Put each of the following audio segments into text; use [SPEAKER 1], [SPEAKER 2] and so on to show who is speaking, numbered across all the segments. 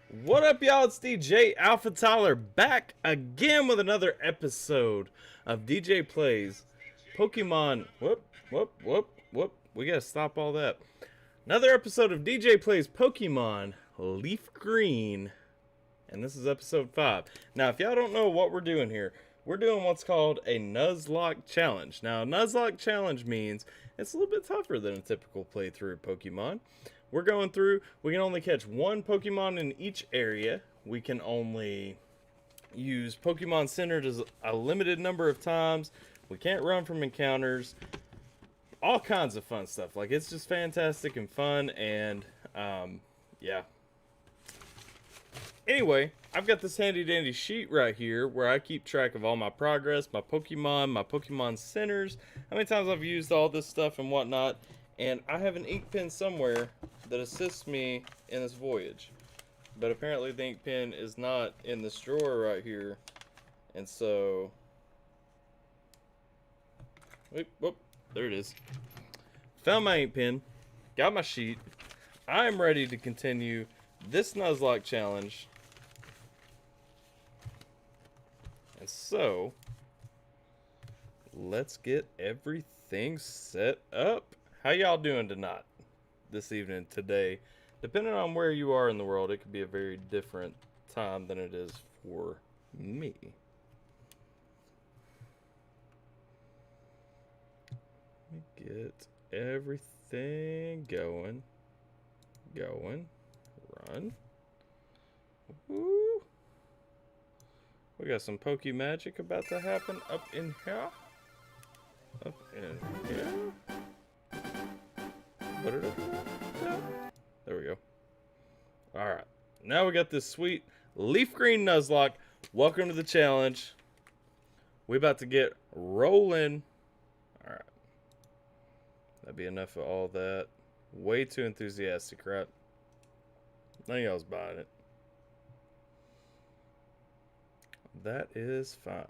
[SPEAKER 1] What up, y'all? It's DJ AlphaTyler back again with another episode of DJ Plays Pokemon. Whoop. We gotta stop all that. Another episode of DJ Plays Pokemon LeafGreen. And this is episode 5. Now, if y'all don't know what we're doing here, we're doing what's called a Nuzlocke challenge. Now, a Nuzlocke challenge means it's a little bit tougher than a typical playthrough of Pokemon. We're going through, we can only catch one Pokemon in each area. We can only use Pokemon Center a limited number of times. We can't run from encounters. All kinds of fun stuff. Like, it's just fantastic and fun, and, yeah. Anyway, I've got this handy dandy sheet right here where I keep track of all my progress, my Pokemon Centers, how many times I've used all this stuff and whatnot. And I have an ink pen somewhere that assists me in this voyage. But apparently the ink pen is not in this drawer right here. And so... Whoop, there it is. Found my ink pen. Got my sheet. I am ready to continue this Nuzlocke challenge. And so... let's get everything set up. How y'all doing tonight, this evening, today? Depending on where you are in the world, it could be a very different time than it is for me. Let me get everything going. Run. Woo. We got some Poke Magic about to happen up in here. There we go. Alright. Now we got this sweet LeafGreen Nuzlocke. Welcome to the challenge. We about to get rolling. Alright. That'd be enough of all that. Way too enthusiastic, right? None of y'all's buying it. That is fine.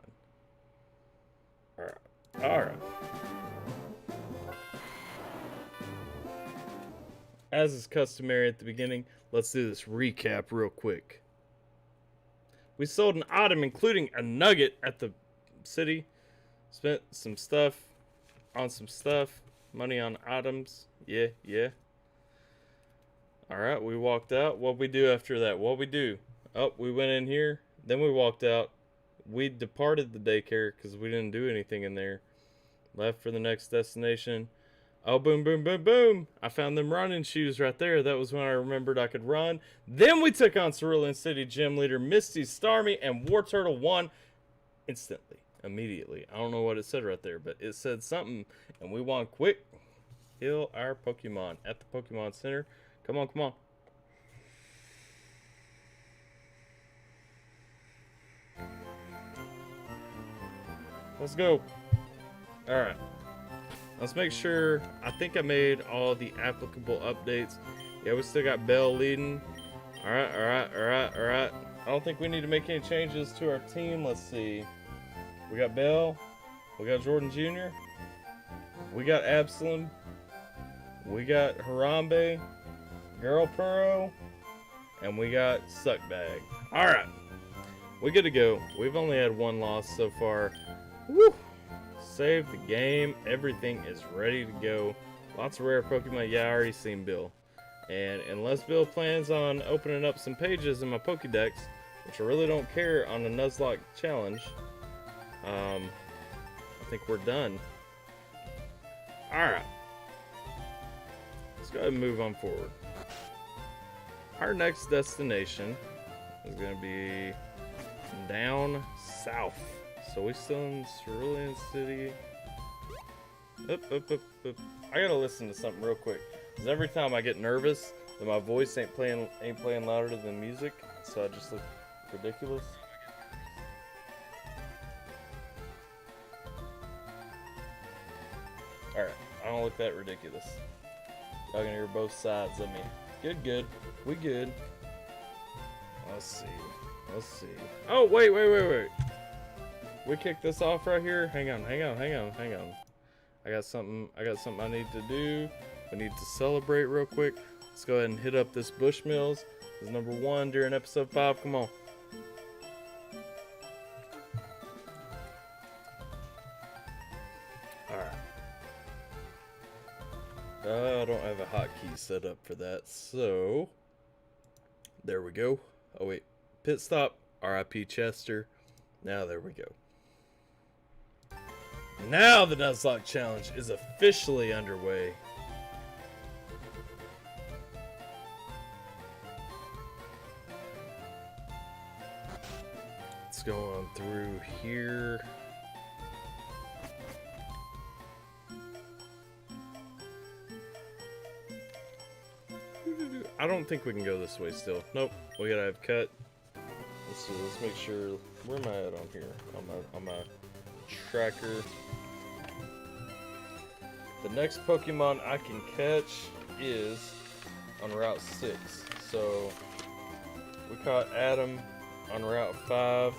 [SPEAKER 1] Alright. As is customary at the beginning, let's do this recap real quick. We sold an item including a nugget at the city. Spent some stuff on some stuff. Money on items. Yeah. Alright, we walked out. What'd we do after that? What'd we do? Oh, we went in here. Then we walked out. We departed the daycare because we didn't do anything in there. Left for the next destination. Oh, boom. I found them running shoes right there. That was when I remembered I could run. Then we took on Cerulean City Gym Leader Misty, Starmie, and War Turtle 1 instantly, immediately. I don't know what it said right there, but it said something. And we won quick. Heal our Pokemon at the Pokemon Center. Come on. Let's go. Alright. Let's make sure. I think I made all the applicable updates. Yeah, we still got Bell leading. Alright. I don't think we need to make any changes to our team. Let's see. We got Bell. We got Jordan Jr. We got Absalom. We got Harambe. Girl Puro. And we got Suckbag. Alright. We're good to go. We've only had one loss so far. Woo! Save the game. Everything is ready to go. Lots of rare Pokemon. Yeah, I already seen Bill. And unless Bill plans on opening up some pages in my Pokédex, which I really don't care on the Nuzlocke challenge, I think we're done. Alright. Let's go ahead and move on forward. Our next destination is going to be down south. So we still in Cerulean City. Up. I gotta listen to something real quick. Cause every time I get nervous, that my voice ain't playing louder than music, so I just look ridiculous. Alright, I don't look that ridiculous. Y'all can hear both sides of me. Good. We good. Let's see. Oh, wait. We kick this off right here. Hang on. I got something I need to do. We need to celebrate real quick. Let's go ahead and hit up this Bushmills. This is number 1 during episode 5. Come on. Alright. I don't have a hotkey set up for that, so there we go. Oh wait, pit stop, RIP Chester. Now there we go. Now the Nuzlocke challenge is officially underway. Let's go on through here. I don't think we can go this way still. Nope, we gotta have cut. Let's see, let's make sure. Where am I at on here? On my tracker. The next Pokemon I can catch is on Route 6. So we caught Adam on Route 5.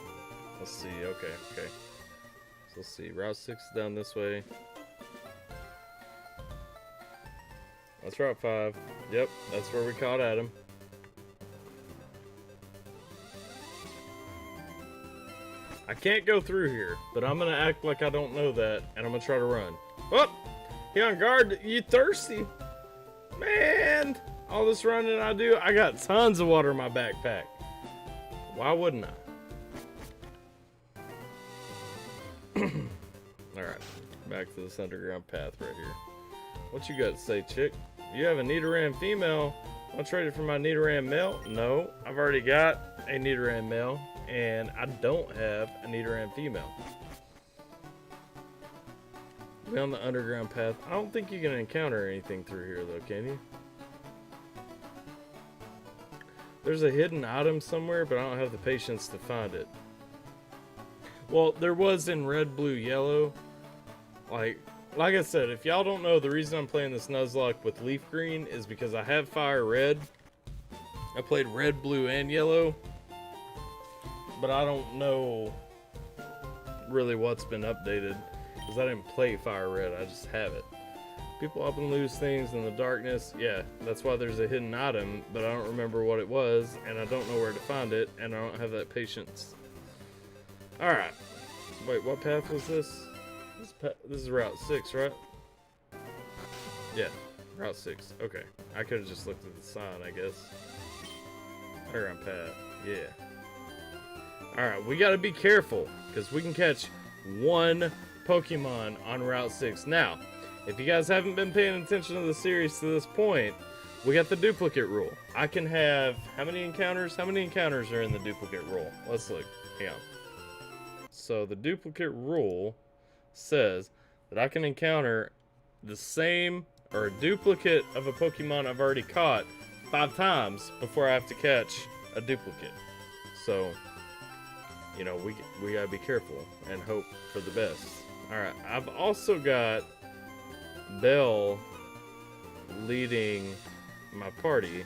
[SPEAKER 1] Let's see, okay. So let's see, Route 6 is down this way. That's Route 5. Yep, that's where we caught Adam. I can't go through here, but I'm gonna act like I don't know that, and I'm gonna try to run. Oh! He on guard. You thirsty? Man! All this running I do, I got tons of water in my backpack. Why wouldn't I? Alright, back to this underground path right here. What you got to say, chick? You have a Nidoran female. I'll trade it for my Nidoran male? No, I've already got a Nidoran male, and I don't have a Nidoran female. We on the underground path. I don't think you can encounter anything through here, though, can you? There's a hidden item somewhere, but I don't have the patience to find it. Well, there was in red, blue, yellow. Like I said, if y'all don't know, the reason I'm playing this Nuzlocke with LeafGreen is because I have Fire Red. I played red, blue, and yellow. But I don't know really what's been updated. Because I didn't play Fire Red, I just have it. People up and lose things in the darkness. Yeah, that's why there's a hidden item, but I don't remember what it was, and I don't know where to find it, and I don't have that patience. Alright. Wait, what path was this? This is Route 6, right? Yeah, Route 6. Okay. I could have just looked at the sign, I guess. Underground path. Yeah. Alright, we gotta be careful, because we can catch one Pokemon on Route 6. Now, if you guys haven't been paying attention to the series to this point, we got the duplicate rule. I can have... How many encounters? How many encounters are in the duplicate rule? Let's look. Hang on. So, the duplicate rule says that I can encounter the same or a duplicate of a Pokemon I've already caught 5 times before I have to catch a duplicate. So, you know, we gotta be careful and hope for the best. Alright, I've also got Belle leading my party,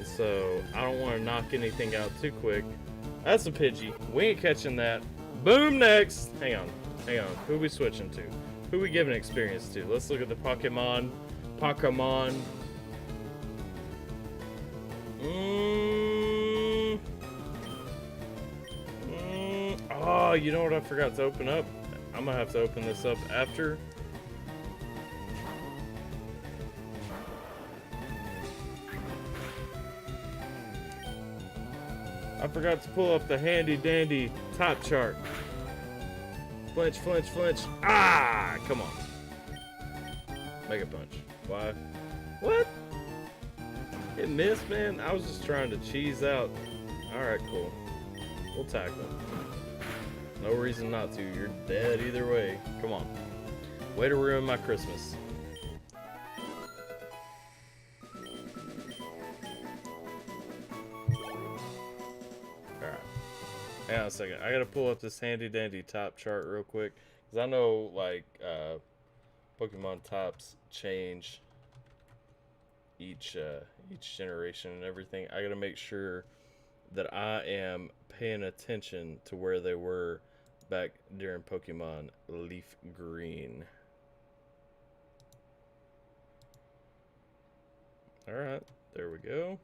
[SPEAKER 1] so I don't want to knock anything out too quick. That's a Pidgey. We ain't catching that. Boom, next! Hang on. Who are we switching to? Who are we giving experience to? Let's look at the Pokémon. Oh, you know what I forgot to open up? I'm gonna have to open this up after. I forgot to pull up the handy dandy top chart. Flinch. Ah, come on. Mega Punch. Why? What? It missed, man. I was just trying to cheese out. Alright, cool. We'll tackle him. No reason not to. You're dead either way. Come on. Way to ruin my Christmas. Alright. Hang on a second. I gotta pull up this handy dandy top chart real quick. Because I know, like, Pokemon tops change each generation and everything. I gotta make sure that I am paying attention to where they were back during Pokemon Leaf Green. Alright, there we go.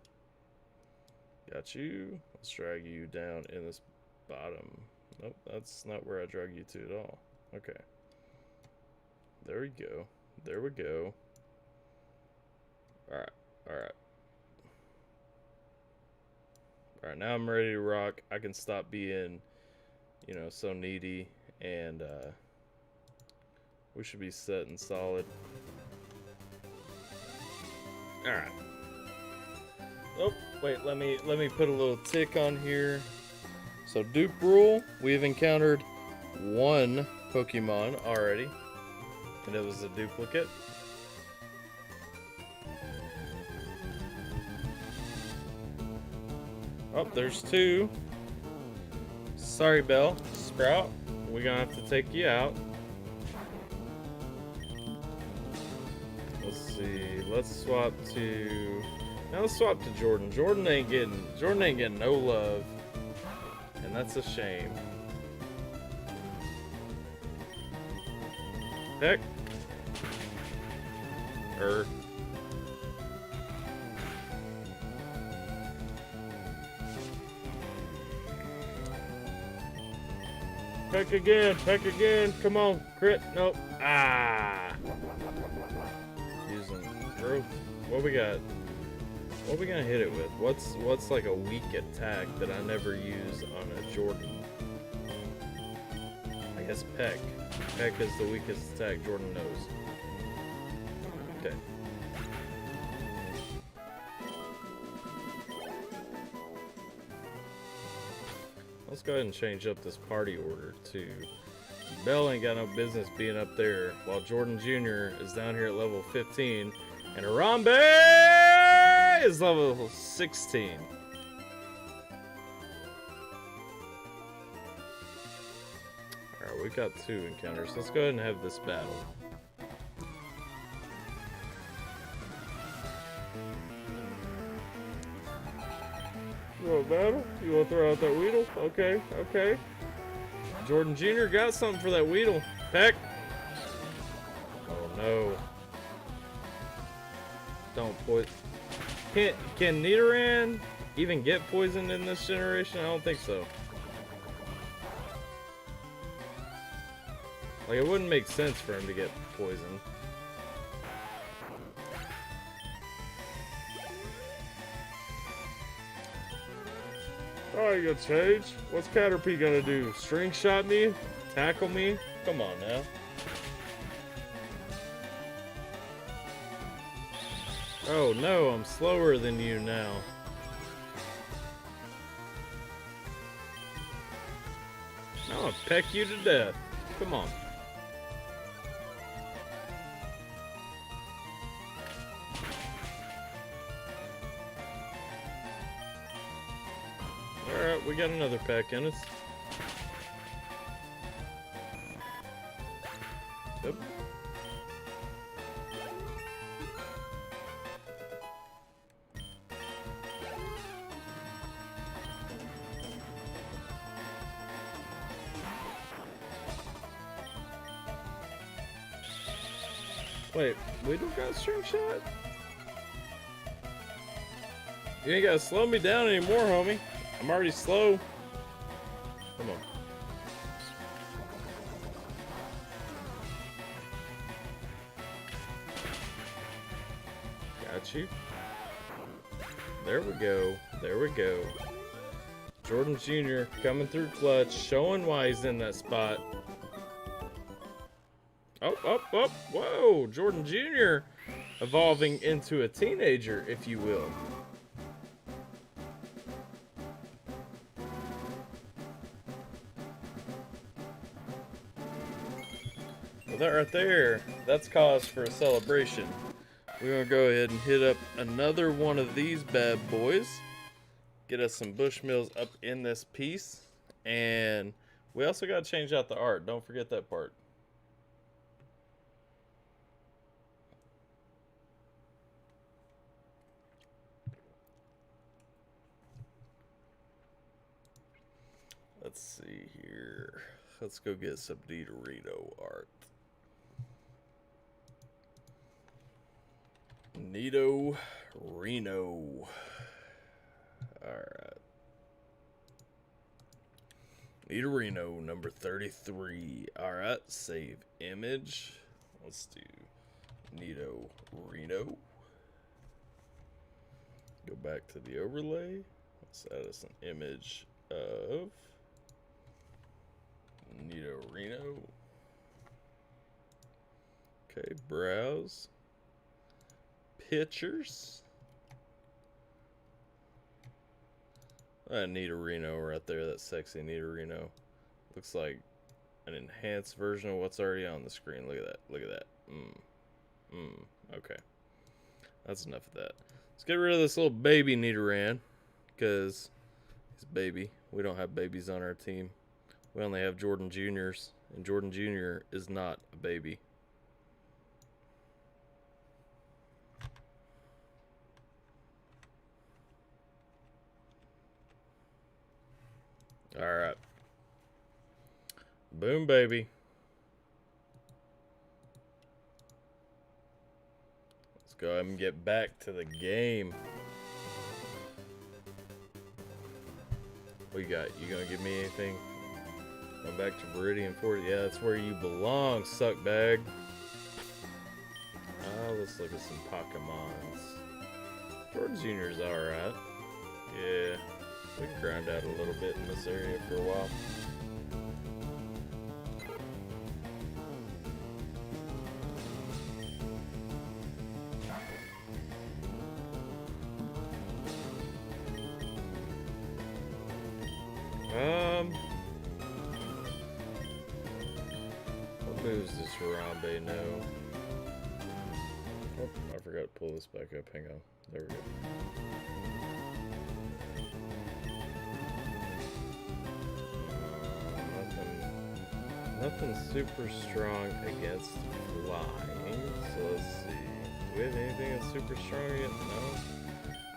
[SPEAKER 1] Got you. Let's drag you down in this bottom. Nope, that's not where I drag you to at all. Okay. There we go. There we go. Alright, alright. Alright, now I'm ready to rock. I can stop being, you know, so needy, and we should be set and solid. Alright. Oh, wait, let me put a little tick on here. So dupe rule, we've encountered one Pokemon already, and it was a duplicate. Oh, there's two. Sorry, Bell. Sprout, we're gonna have to take you out. Let's see. Let's swap to. Now let's swap to Jordan. Jordan ain't getting no love, and that's a shame. Heck. Peck again, come on, crit, nope, Using growth, what we got? What are we gonna hit it with? What's like a weak attack that I never use on a Jordan? I guess Peck. Peck is the weakest attack Jordan knows. Okay. Let's go ahead and change up this party order too. Bell ain't got no business being up there while Jordan Jr. is down here at level 15 and Harambe is level 16. Alright, we've got 2 encounters. Let's go ahead and have this battle. You want to battle? You want to throw out that Weedle? Okay, okay. Jordan Jr. got something for that Weedle. Peck. Oh no. Don't poison. Can Nidoran even get poisoned in this generation? I don't think so. Like, it wouldn't make sense for him to get poisoned. Oh, you gonna change? What's Caterpie gonna do? String shot me? Tackle me? Come on now. Oh no, I'm slower than you now. I'm gonna peck you to death. Come on. Alright, we got another peck in us. Yep. Wait, we don't got a string shot? You ain't gotta slow me down anymore, homie. I'm already slow. Come on. Got you. There we go. There we go. Jordan Jr. coming through clutch, showing why he's in that spot. Oh, whoa, Jordan Jr. evolving into a teenager, if you will. Well, that right there, that's cause for a celebration. We're gonna go ahead and hit up another one of these bad boys. Get us some Bushmills up in this piece. And we also gotta change out the art. Don't forget that part. Let's see here. Let's go get some Nidorino art. Nito Reno. Alright. Nito Reno, number 33. Alright, save image. Let's do Nito Reno. Go back to the overlay. Let's add us an image of Nito Reno. Okay, browse. Pictures. Nito Reno right there, that sexy Nito Reno. Looks like an enhanced version of what's already on the screen. Look at that, look at that. Okay. That's enough of that. Let's get rid of this little baby Nidoran, because he's a baby. We don't have babies on our team. We only have Jordan Juniors, and Jordan Jr. is not a baby. Alright. Boom, baby. Let's go ahead and get back to the game. What you got? You gonna give me anything? Going back to Viridian 40. Yeah, that's where you belong, suckbag. Let's look at some Pokémons. Jordan Jr.'s alright. Yeah. We can grind out a little bit in this area for a while. What moves does Harambe know? Oh, I forgot to pull this back up. Hang on. There we go. Nothing super strong against flying. So let's see. Do we have anything that's super strong against? No.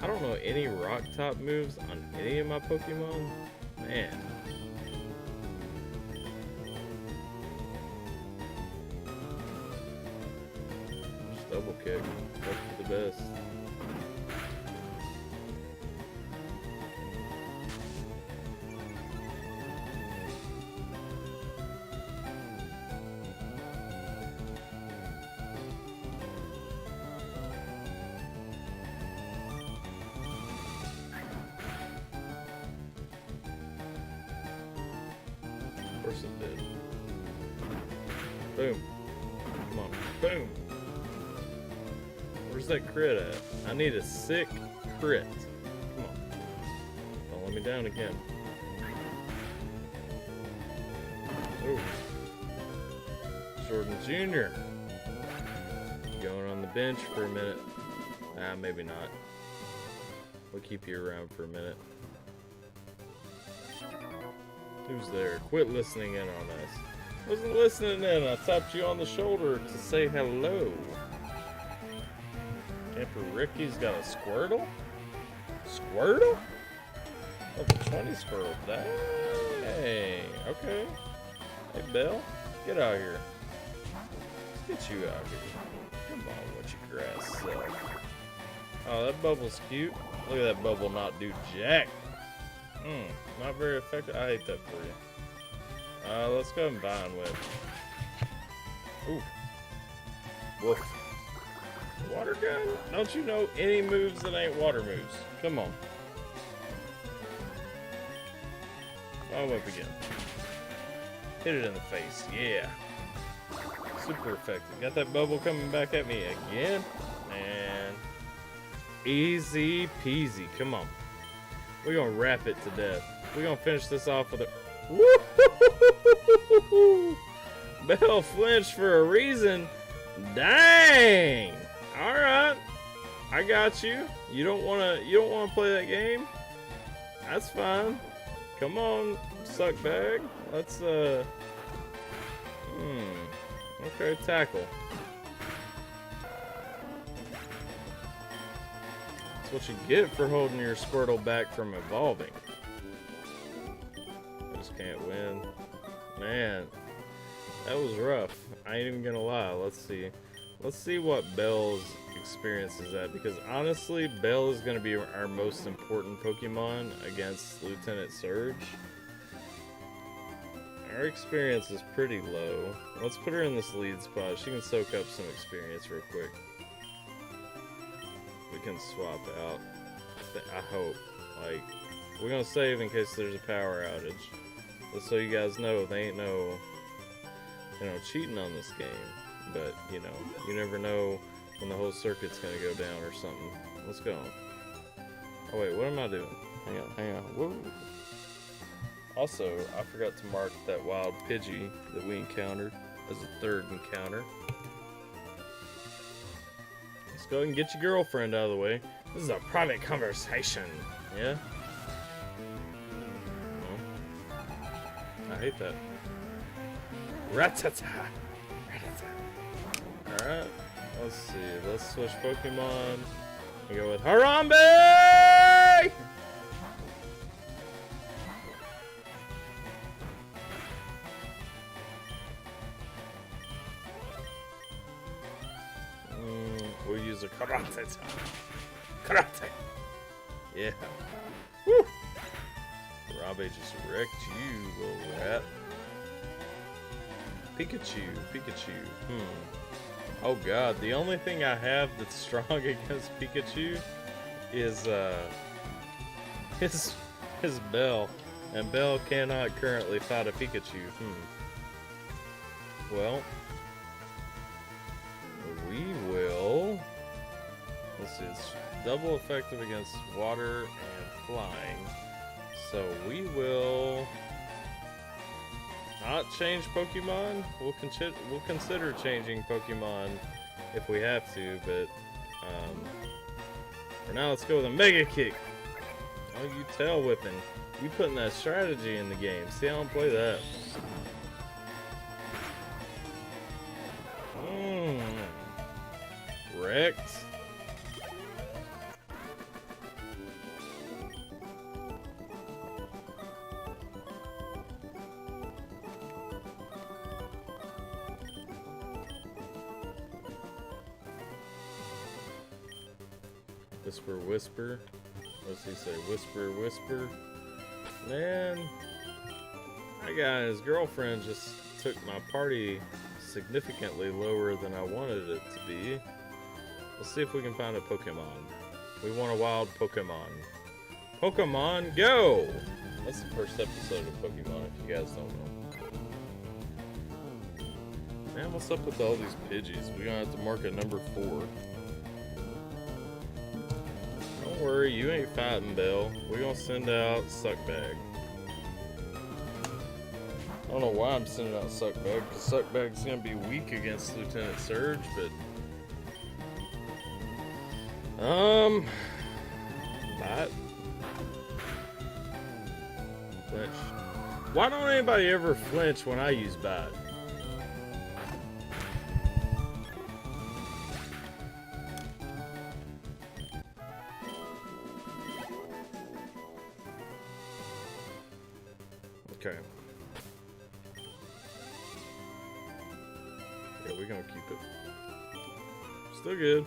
[SPEAKER 1] I don't know any rock top moves on any of my Pokemon. Man. Just double kick. Hope for the best. Of course it did. Boom. Come on. Boom. Where's that crit at? I need a sick crit. Come on. Don't let me down again. Ooh. Jordan Jr. Going on the bench for a minute. Nah, maybe not. We'll keep you around for a minute. Who's there? Quit listening in on us. Wasn't listening in. I tapped you on the shoulder to say hello. Camper Ricky's got a Squirtle? Squirtle? Level 20 Squirtle. Dang. Okay. Hey, Belle. Get out here. Let's get you out here. Come on, what you grass self. Oh, that bubble's cute. Look at that bubble not do jack. Not very effective. I hate that for you. Let's go and Vine Whip. Ooh. Woof. Water gun? Don't you know any moves that ain't water moves? Come on. Vine Whip again. Hit it in the face. Yeah. Super effective. Got that bubble coming back at me again. And easy peasy. Come on. We're gonna wrap it to death. We're gonna finish this off with a woo. Bell flinched for a reason. Dang. Alright. I got you. You don't wanna play that game? That's fine. Come on, suckbag. Let's okay, tackle. That's what you get for holding your Squirtle back from evolving. I just can't win. Man, that was rough. I ain't even gonna lie. Let's see. Let's see what Bell's experience is at, because honestly, Bell is going to be our most important Pokemon against Lieutenant Surge. Our experience is pretty low. Let's put her in this lead spot. She can soak up some experience real quick. We can swap out. I hope. Like, we're going to save in case there's a power outage. Just so you guys know, they ain't no, cheating on this game. But, you never know when the whole circuit's going to go down or something. Let's go. Oh, wait, what am I doing? Hang on. Whoa. Also, I forgot to mark that wild Pidgey that we encountered as a third encounter. Let's go ahead and get your girlfriend out of the way. This is a private conversation. Yeah? I hate that. Ratata! Alright, let's see. Let's switch Pokemon. We go with Harambe! We'll use a Karate. Karate! Yeah. Woo! Harambe just wrecked you, little rat. Pikachu. Oh god, the only thing I have that's strong against Pikachu is his Bell. And Bell cannot currently fight a Pikachu. Well, we will. Let's see, it's double effective against water and flying. So we will not change Pokemon. We'll consider changing Pokemon if we have to, but for now, let's go with a Mega Kick. Oh, you tail whipping. You putting that strategy in the game. See, I don't play that. Wrecked. Whisper, whisper. What's he say? Whisper, whisper. Man, that guy and his girlfriend just took my party significantly lower than I wanted it to be. Let's see if we can find a Pokemon. We want a wild Pokemon. Pokemon, go! That's the first episode of Pokemon, if you guys don't know. Man, what's up with all these Pidgeys? We're gonna have to mark a number 4. Don't worry, you ain't fighting, Bell. We're gonna send out Suckbag. I don't know why I'm sending out Suckbag, because Suckbag's gonna be weak against Lieutenant Surge, but Bite. Flinch. Why don't anybody ever flinch when I use Bite? Okay. Yeah, we're gonna keep it. Still good.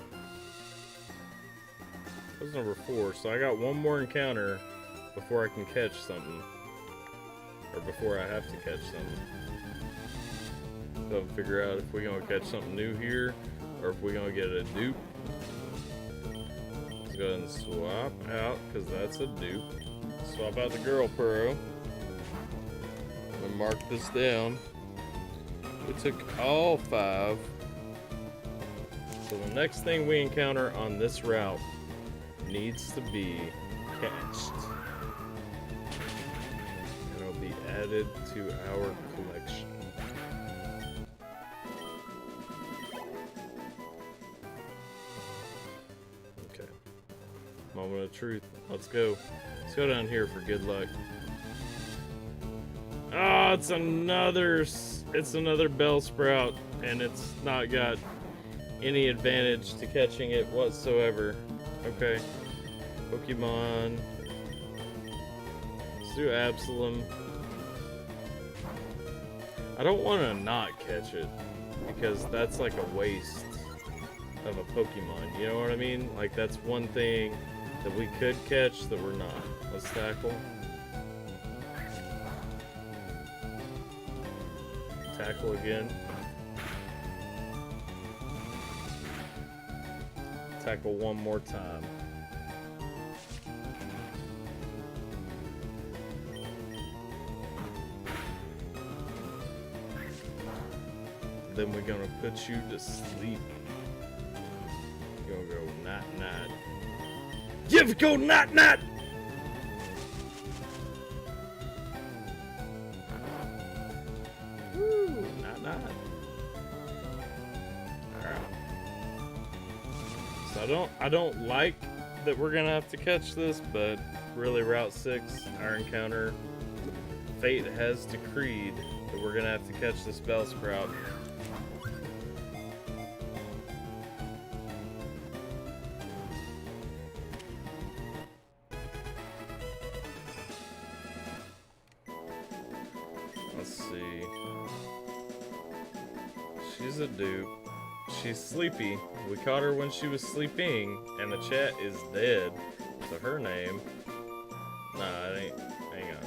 [SPEAKER 1] That was number 4, so I got one more encounter before I can catch something. Or before I have to catch something. So figure out if we're gonna catch something new here, or if we're gonna get a dupe. Let's go ahead and swap out, because that's a dupe. Swap out the girl Purro. I'm gonna mark this down. We took all 5. So the next thing we encounter on this route needs to be catched. And it'll be added to our collection. Okay. Moment of truth. Let's go. Let's go down here for good luck. Oh, it's another Bellsprout, and it's not got any advantage to catching it whatsoever. Okay. Pokemon. Let's do Absalom. I don't want to not catch it, because that's like a waste of a Pokemon. You know what I mean? Like, that's one thing that we could catch that we're not. Let's tackle. Tackle again. Tackle one more time. Then we're gonna put you to sleep. You're gonna go night-night. You go night-night! Woo, night-night. Alright. So I don't like that we're gonna have to catch this, but really Route 6, our encounter, fate has decreed that we're gonna have to catch this Bellsprout. Let's see. She's a dupe. She's sleepy. We caught her when she was sleeping, and the chat is dead. So her name... Nah, it ain't. Hang on.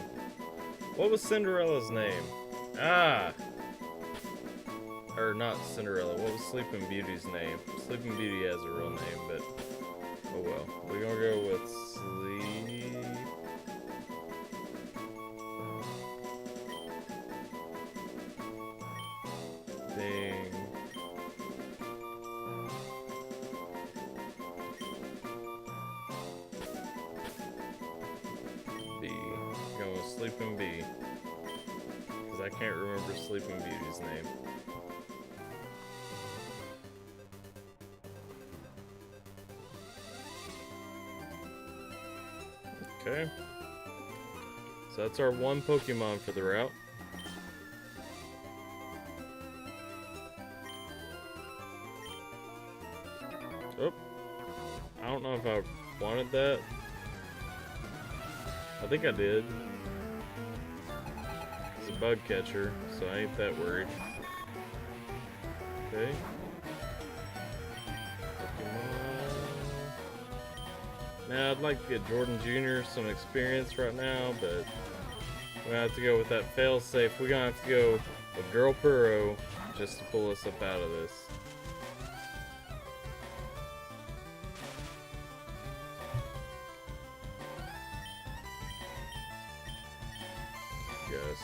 [SPEAKER 1] What was Cinderella's name? Ah! Or not Cinderella. What was Sleeping Beauty's name? Sleeping Beauty has a real name, but... Oh well. We're gonna go with Sleep... Ding. B. Going with Sleeping B. Because I can't remember Sleeping Beauty's name. Okay. So that's our one Pokemon for the route. Oh. I don't know if I wanted that. I think I did. It's a bug catcher, so I ain't that worried. Okay. Now, I'd like to get Jordan Jr. some experience right now, but we're gonna have to go with that fail-safe. We're gonna have to go with Girl Purro just to pull us up out of this. Just.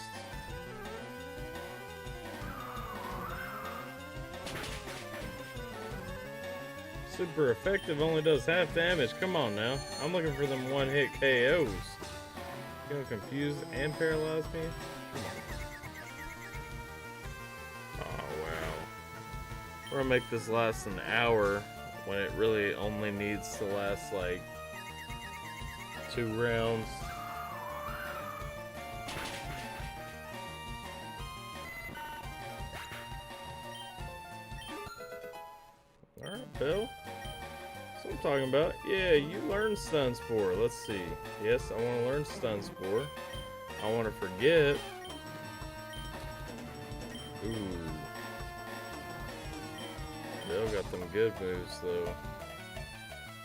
[SPEAKER 1] Super effective, only does half damage. Come on now. I'm looking for them one-hit KOs. You gonna confuse and paralyze me? Come on. Oh, wow. We're gonna make this last an hour when it really only needs to last like 2 rounds. Alright, Bill. That's what I'm talking about. Yeah, you learn Stun Spore. Let's see. Yes, I want to learn Stun Spore. I want to forget. Ooh. Bill got them good moves, though.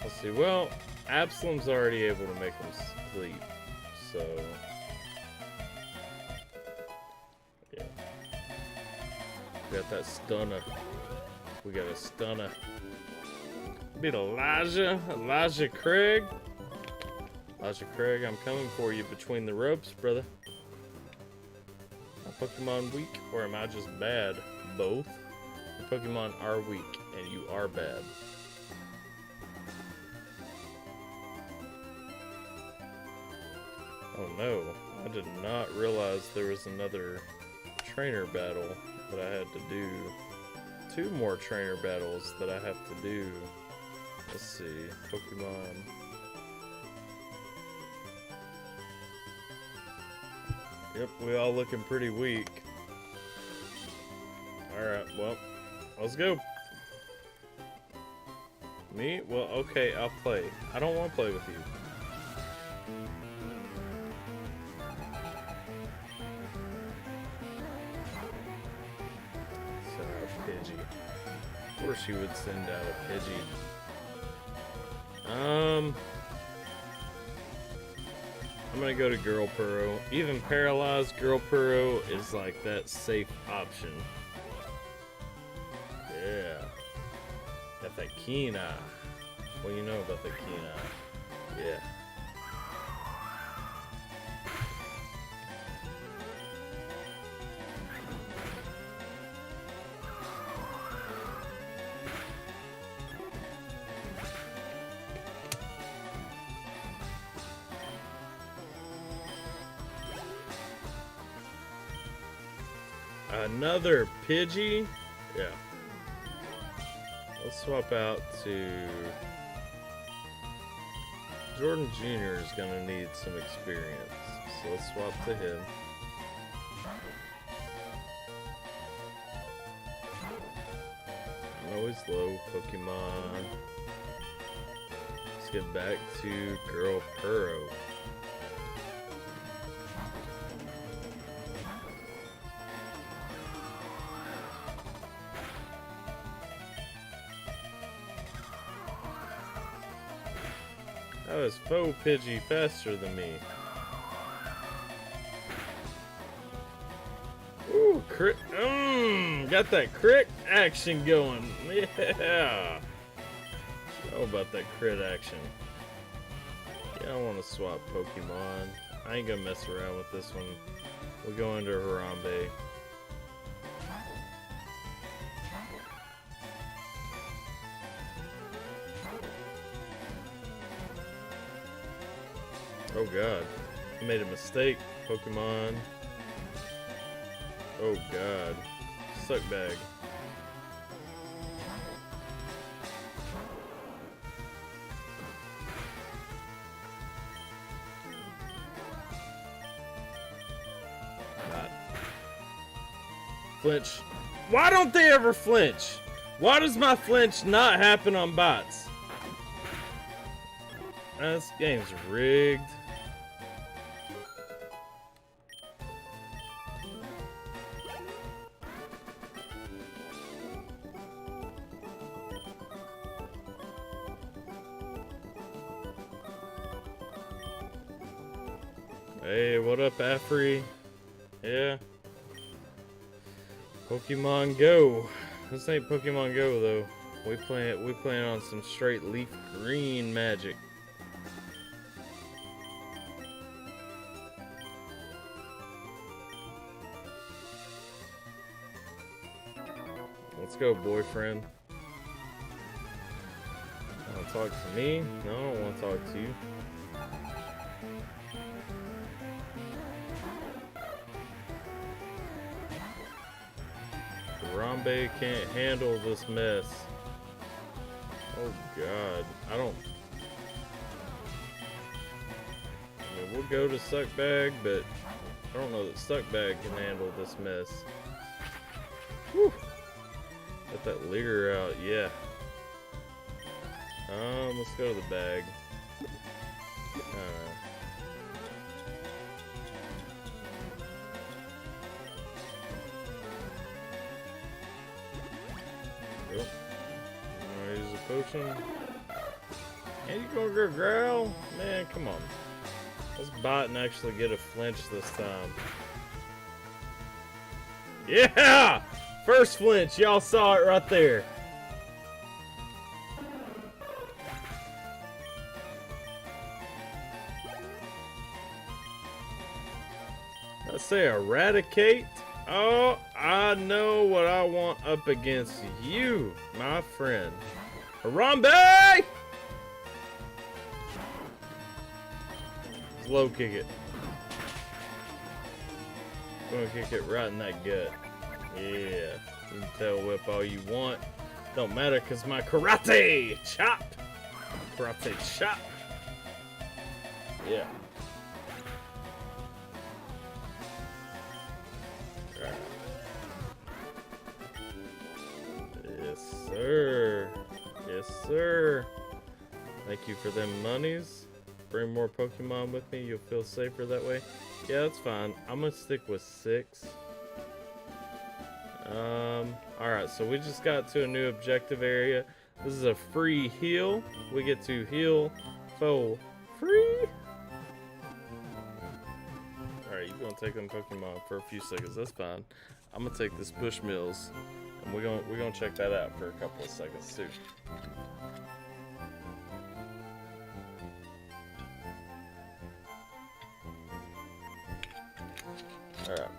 [SPEAKER 1] Let's see. Well, Absalom's already able to make him sleep. So... yeah. We got that stunner. We got a stunner. Beat Elijah Craig. Elijah Craig, I'm coming for you between the ropes, brother. My Pokemon weak, or am I just bad? Both. Your Pokemon are weak, and you are bad. Oh no, I did not realize there was another trainer battle that I had to do. 2 more trainer battles that I have to do. Let's see. Pokemon. Yep, we all looking pretty weak. Alright, well, let's go. Me? Well, okay, I'll play. I don't want to play with you. Pidgey. course you would send out a Pidgey. I'm gonna go to Girl Purro. Even paralyzed, Girl Purro is like that safe option. Yeah. Got that keen eye. What do you know about the keen eye? Yeah. Another Pidgey? Yeah. Let's swap out to... Jordan Jr. is going to need some experience. So let's swap to him. Always low Pokemon. Let's get back to Girl Purro. That was faux Pidgey faster than me. Ooh, crit. Got that crit action going. Yeah. How about that crit action? Yeah, I want to swap Pokemon. I ain't gonna mess around with this one. We'll go into Harambe. Oh god, I made a mistake, Pokemon. Oh god, suck bag. God. Flinch. Why don't they ever flinch? Why does my flinch not happen on bots? This game's rigged. Hey, what up, Afri? Yeah. Pokemon Go. This ain't Pokemon Go though. We playing on some straight leaf green magic. Let's go, boyfriend. Want to talk to me? No, I don't want to talk to you. Harambe can't handle this mess. Oh god, I mean, we'll go to Suckbag, but I don't know that Suckbag can handle this mess. Whew. Let that leer out, yeah. Let's go to the bag. Yep. I'm gonna use a potion. And you gonna go growl? Man, come on. Let's bite and actually get a flinch this time. Yeah! First flinch, y'all saw it right there. Let's say eradicate. Oh, I know what I want up against you, my friend. Harambe! Low kick it. Gonna kick it right in that gut. Yeah. You can tail whip all you want. Don't matter because my karate chop. Karate chop. Yeah. Yes, sir. Yes, sir. Thank you for them monies. Bring more Pokemon with me. You'll feel safer that way. Yeah, that's fine. I'm gonna stick with 6. Alright, so we just got to a new objective area. This is a free heal. We get to heal for free. Alright, you're gonna take them Pokemon for a few seconds. That's fine. I'm gonna take this Bushmills, and we're gonna check that out for a couple of seconds too. Alright.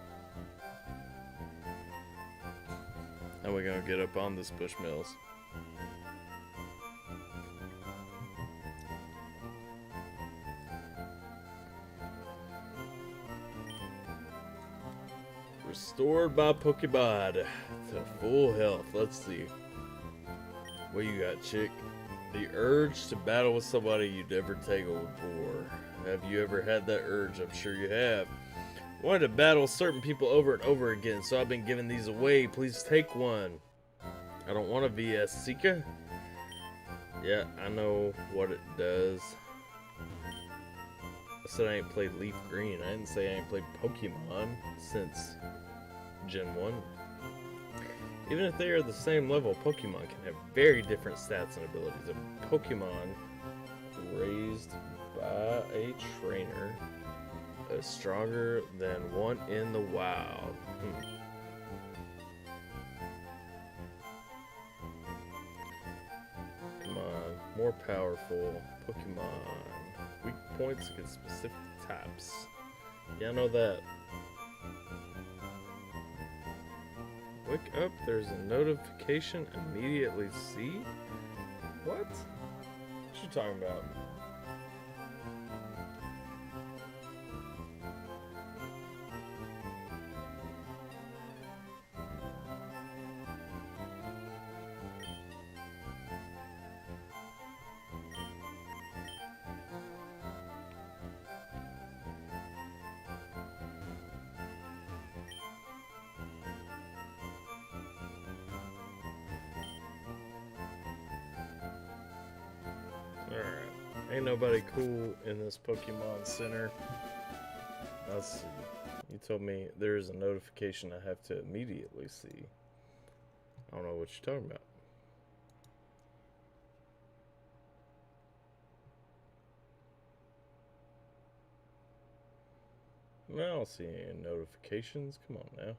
[SPEAKER 1] And we're gonna get up on this Bushmills. Restored by Pokemon to full health. Let's see. What you got, chick? The urge to battle with somebody you'd never taken before. Have you ever had that urge? I'm sure you have. Wanted to battle certain people over and over again, so I've been giving these away. Please take one. I don't want a VS Seeker. Yeah, I know what it does. I said I ain't played LeafGreen. I didn't say I ain't played Pokemon since Gen 1. Even if they are the same level, Pokemon can have very different stats and abilities. A Pokemon raised by a trainer is stronger than one in the wild. Come on, more powerful Pokemon. Weak points against specific types. Yeah, I know that. Wake up, there's a notification. Immediately see? What? What you talking about? Alright. Ain't nobody cool in this Pokemon Center. Let's see. You told me there's a notification I have to immediately see. I don't know what you're talking about. I don't see any notifications. Come on now.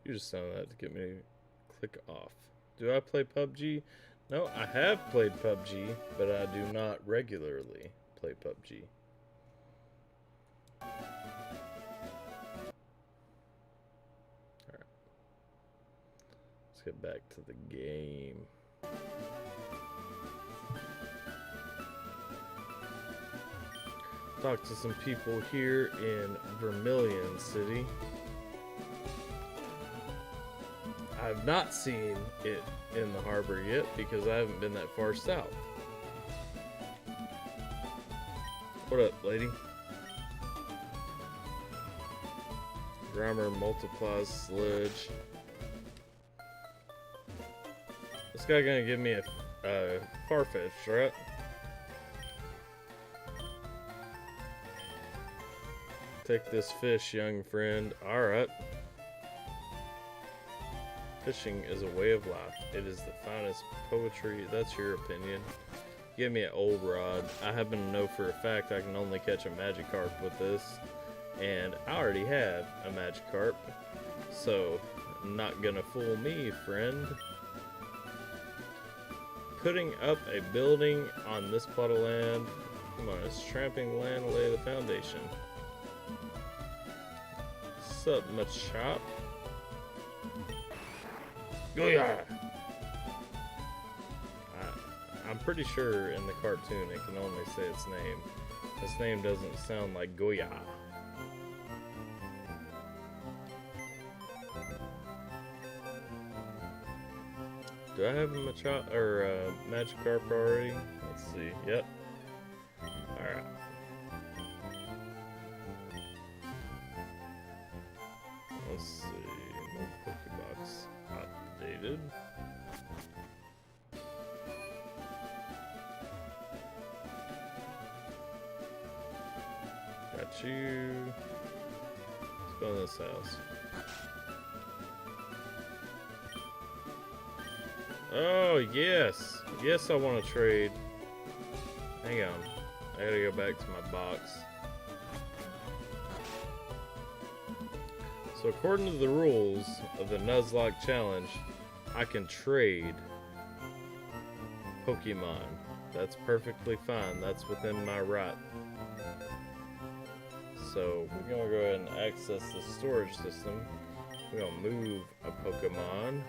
[SPEAKER 1] You just sound that to get me to click off. Do I play PUBG? No, I have played PUBG, but I do not regularly play PUBG. Alright. Let's get back to the game. Talk to some people here in Vermilion City. I've not seen it in the harbor yet because I haven't been that far south. What up, lady? Grammar multiplies sledge. This guy gonna give me a Farfetch, right? Take this fish, young friend. Alright. Fishing is a way of life. It is the finest poetry. That's your opinion. Give me an old rod. I happen to know for a fact I can only catch a Magikarp with this. And I already have a Magikarp. So, not gonna fool me, friend. Putting up a building on this plot of land. Come on, it's tramping land to lay the foundation. Sup, Machop? Goya! I'm pretty sure in the cartoon it can only say its name. Its name doesn't sound like Goya. Do I have a Machop or a Magikarp already? Let's see. Yep. Alright. Let's see. No Pokebox updated. Got you. Let's go in this house. Oh, yes. Yes, I want to trade. Hang on. I gotta go back to my box. So according to the rules of the Nuzlocke challenge, I can trade Pokemon. That's perfectly fine. That's within my right. So we're gonna go ahead and access the storage system. We're gonna move a Pokemon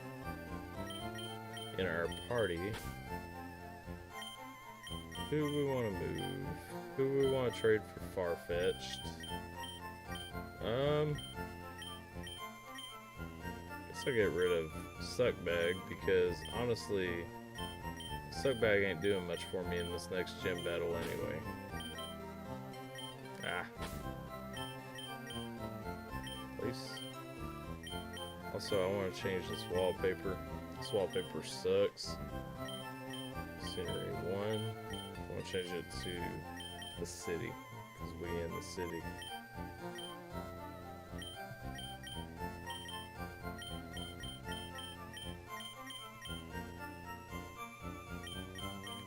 [SPEAKER 1] in our party. Who we want to move? Who we want to trade for Farfetch'd? Guess I'll get rid of Suckbag because honestly, Suckbag ain't doing much for me in this next gym battle anyway. Ah. Place. Also, I want to change this wallpaper. This wallpaper sucks. Scenery 1. I want to change it to the city, because we in the city.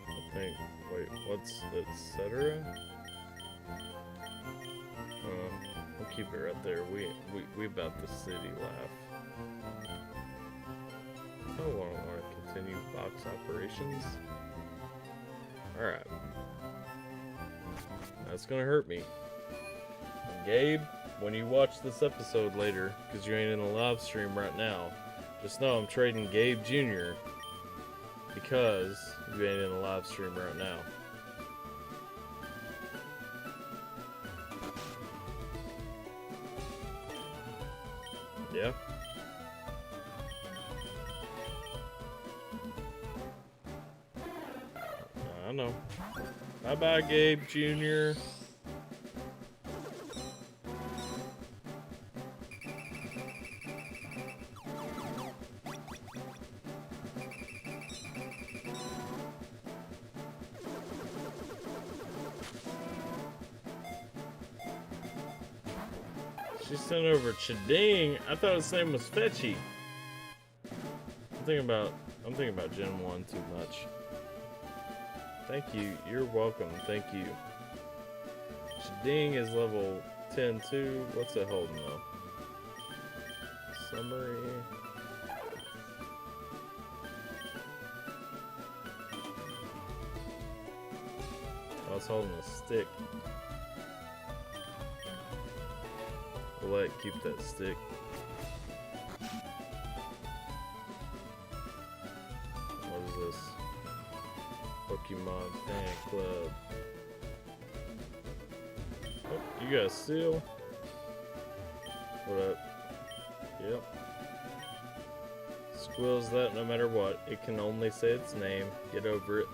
[SPEAKER 1] I think, wait, what's etc.? We'll keep it right there. We about the city laugh. I don't want to continue box operations. Alright. That's gonna hurt me. And Gabe, when you watch this episode later, because you ain't in a live stream right now, just know I'm trading Gabe Jr. because you ain't in a live stream right now. Yeah. I know. Bye-bye, Gabe Jr. She sent over Chiding. I thought his name was Fetchy. I'm thinking about Gen 1 too much. Thank you. You're welcome. Thank you. Chiding is level 10 too. What's it holding though? Summary. Oh, it's holding a stick. We'll let it keep that stick. What is this? Pokemon Fan Club. Oh, you got a seal? What up? Yep. Squills that no matter what. It can only say its name. Get over it.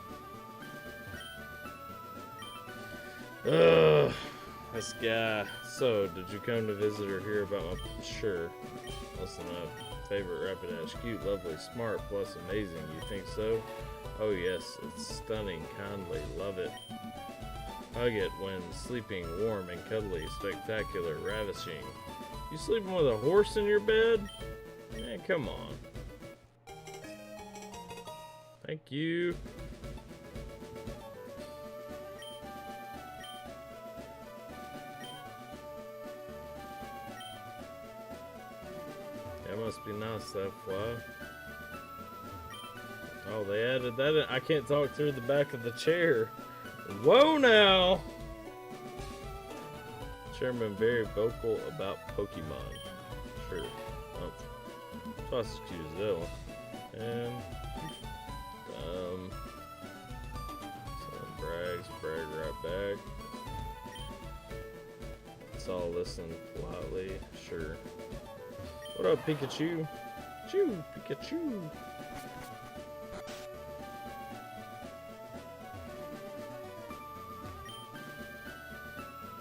[SPEAKER 1] Ugh. This guy. So, did you come to visit or hear about my... Sure. Listen up. Favorite Rapidash. Cute, lovely, smart, plus amazing. You think so? Oh yes, it's stunning, kindly, love it. Hug it when sleeping, warm and cuddly, spectacular, ravishing. You sleeping with a horse in your bed? Man, come on. Thank you. That must be nice, that fly. Oh, they added that in. I can't talk through the back of the chair. Whoa now! Chairman very vocal about Pokemon. Sure. Oh. Twice as cute as that one. And someone brags, brag right back. Let's all listen politely. Sure. What up, Pikachu? Choo, Pikachu.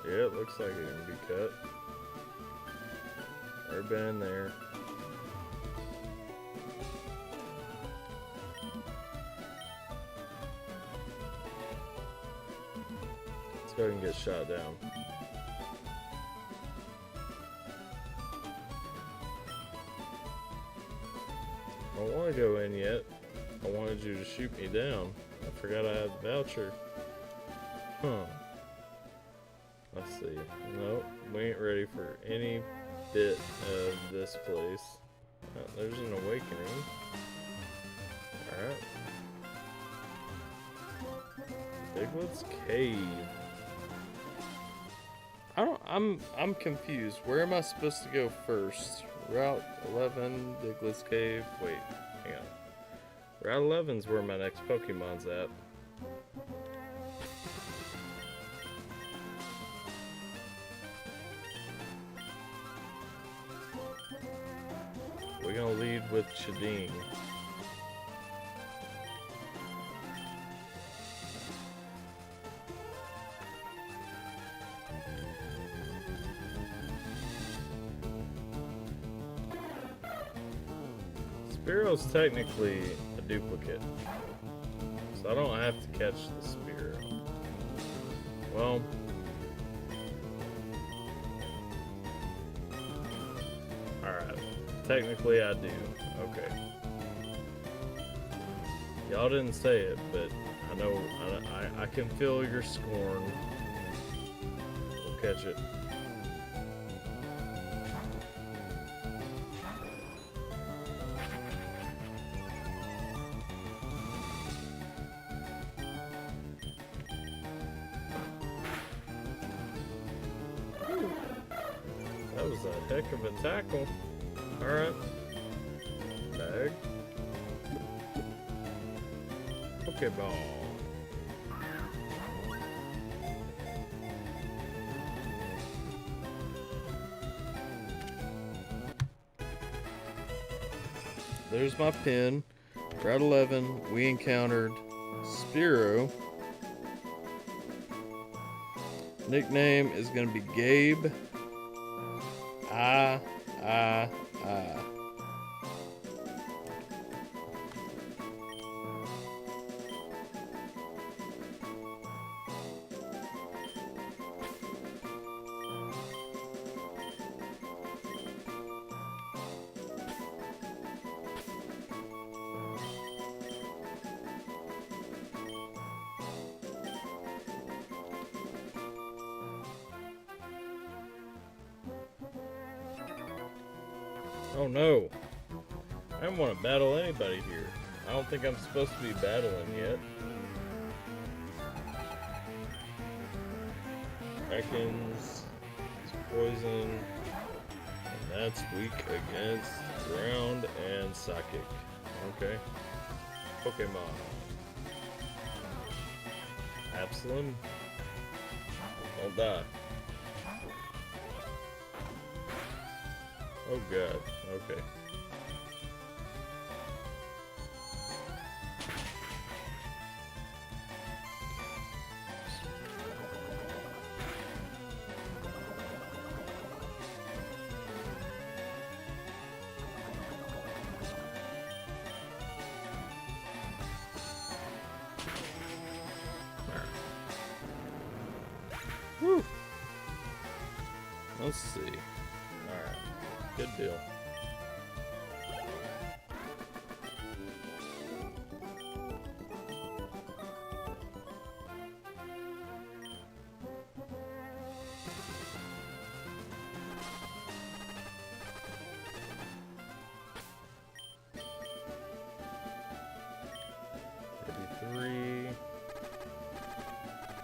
[SPEAKER 1] Yeah, it looks like it can be cut. Or Already been in there. Let's go ahead and get shot down. I don't want to go in yet. I wanted you to shoot me down. I forgot I had the voucher. Huh. Let's see. Nope, we ain't ready for any bit of this place. Oh, there's an awakening. Alright. Bigwood's Cave. I'm confused. Where am I supposed to go first? Route 11, Bigwood's Cave. Wait, hang on. Route 11's where my next Pokemon's at. We're gonna lead with Chading. Spearow's technically a duplicate, so I don't have to catch the Spearow. Well, alright. Technically I do. Okay. Y'all didn't say it, but I know I can feel your scorn. We'll catch it. That was a heck of a tackle. Alright. Bag. Pokeball. There's my pin. Route 11, we encountered Spearow. Nickname is going to be Gabe. Oh no, I don't want to battle anybody here. I don't think I'm supposed to be battling yet. Krakens, poison, and that's weak against ground and psychic. Okay. Pokemon. Absalom. Don't die. Oh god, okay. Whew. Let's see. Alright. Good deal.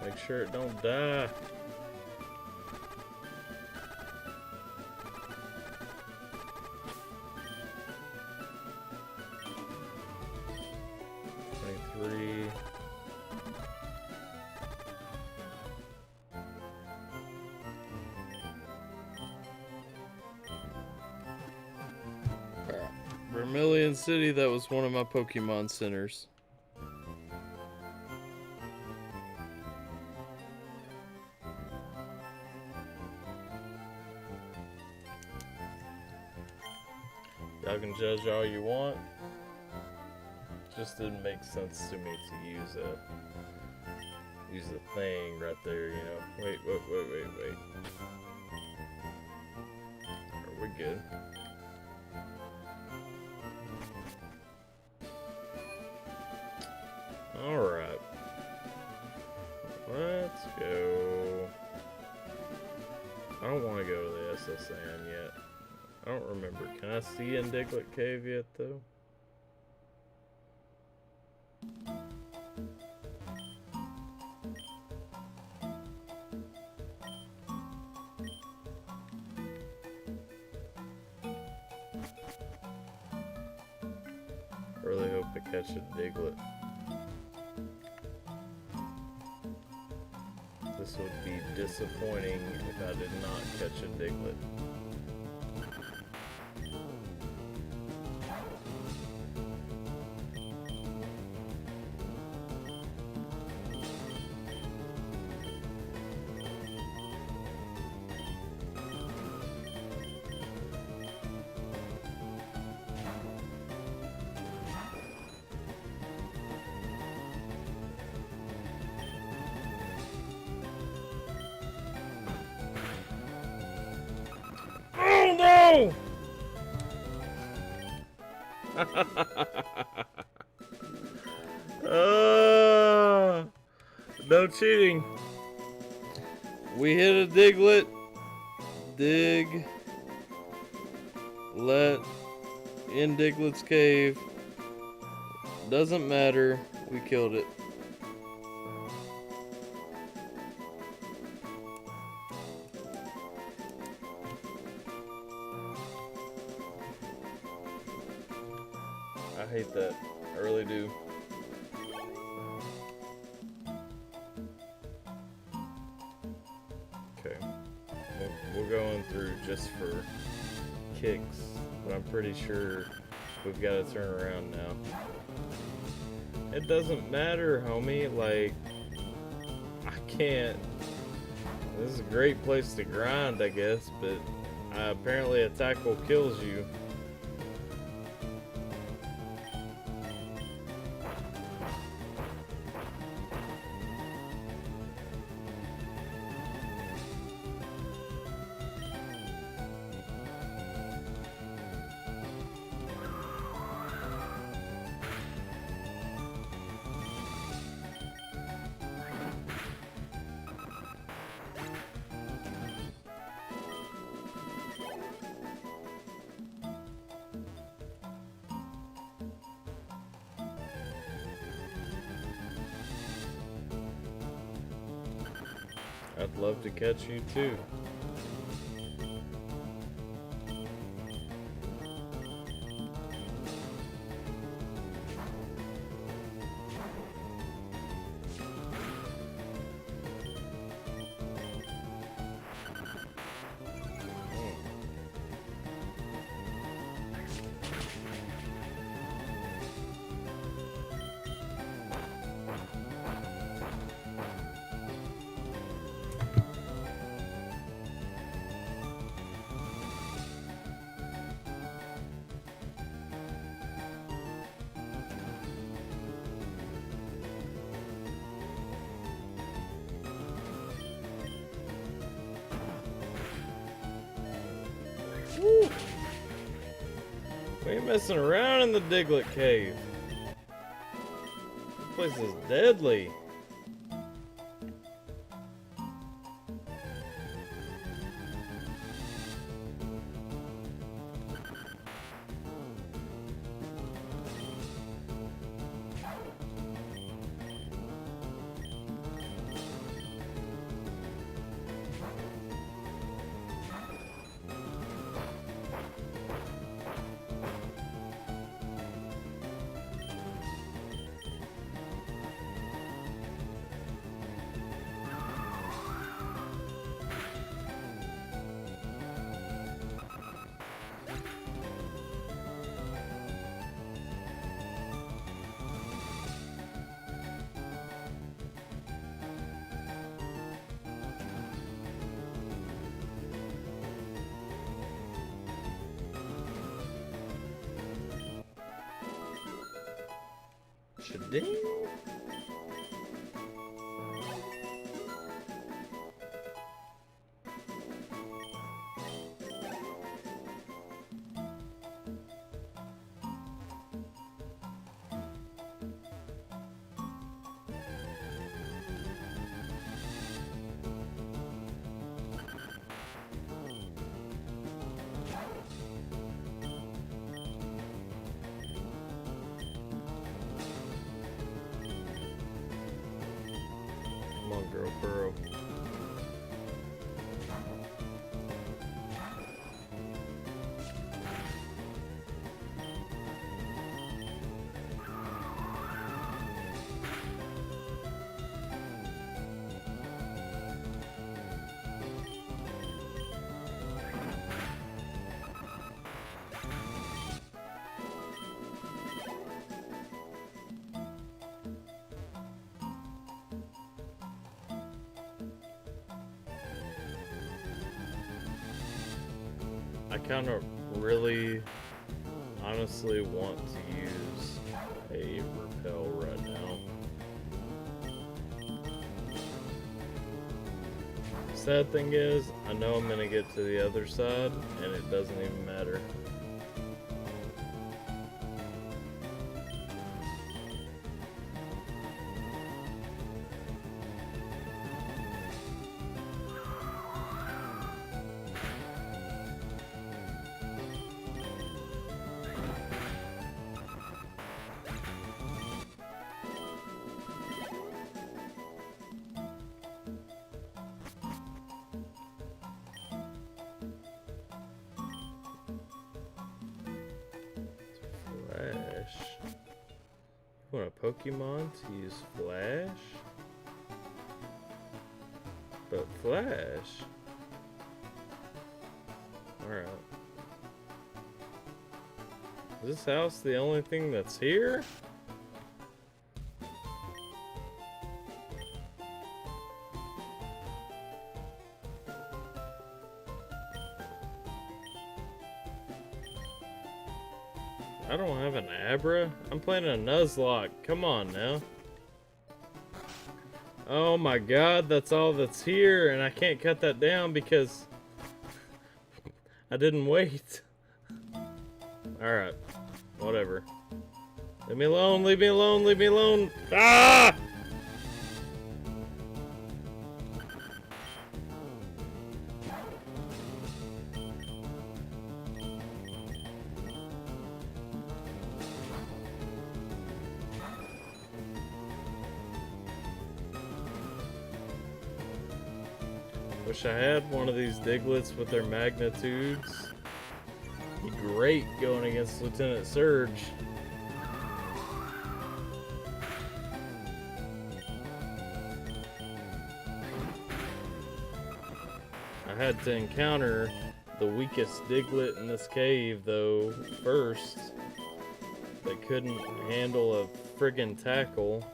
[SPEAKER 1] Make sure it don't die. Vermilion City, that was one of my Pokemon centers. Y'all can judge all you want. Just didn't make sense to me to use the thing right there, you know. Wait. Are we good? Alright. Let's go. I don't want to go to the SSN yet. I don't remember. Can I see in Diglett Cave yet, though? Really hope I catch a Diglett. This would be disappointing if I did not catch a Diglett. Oh no! No cheating. We hit a Diglett. Dig. Let in Diglett's cave. Doesn't matter. We killed it. I hate that. I really do. Okay. We're going through just for kicks, but I'm pretty sure we've got to turn around now. It doesn't matter, homie. Like, I can't. This is a great place to grind, I guess, but apparently a tackle kills you. I'd love to catch you too. Woo. We ain't messing around in the Diglett Cave. This place is deadly. Cha-ding. Come on, girl, burrow. I kind of really, honestly want to use a repel right now. Sad thing is, I know I'm gonna get to the other side, and it doesn't even matter. You want a Pokemon to use Flash? But Flash? Alright. Is this house the only thing that's here? I don't have an Abra. I'm playing a Nuzlocke. Come on now. Oh my god, that's all that's here, and I can't cut that down because I didn't wait. Alright. Whatever. Leave me alone, leave me alone, leave me alone. Ah! Wish I had one of these Diglets with their magnitudes. Be great going against Lieutenant Surge. I had to encounter the weakest Diglett in this cave, though, first. That couldn't handle a friggin' tackle.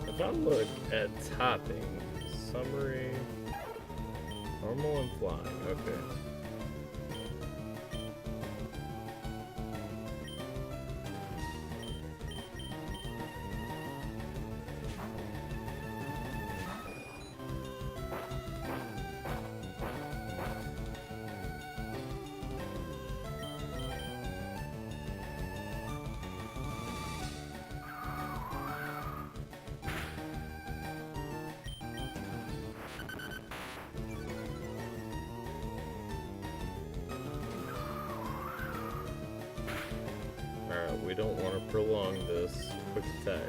[SPEAKER 1] If I look at topping, summary, normal and flying, okay. we don't want to prolong this quick attack.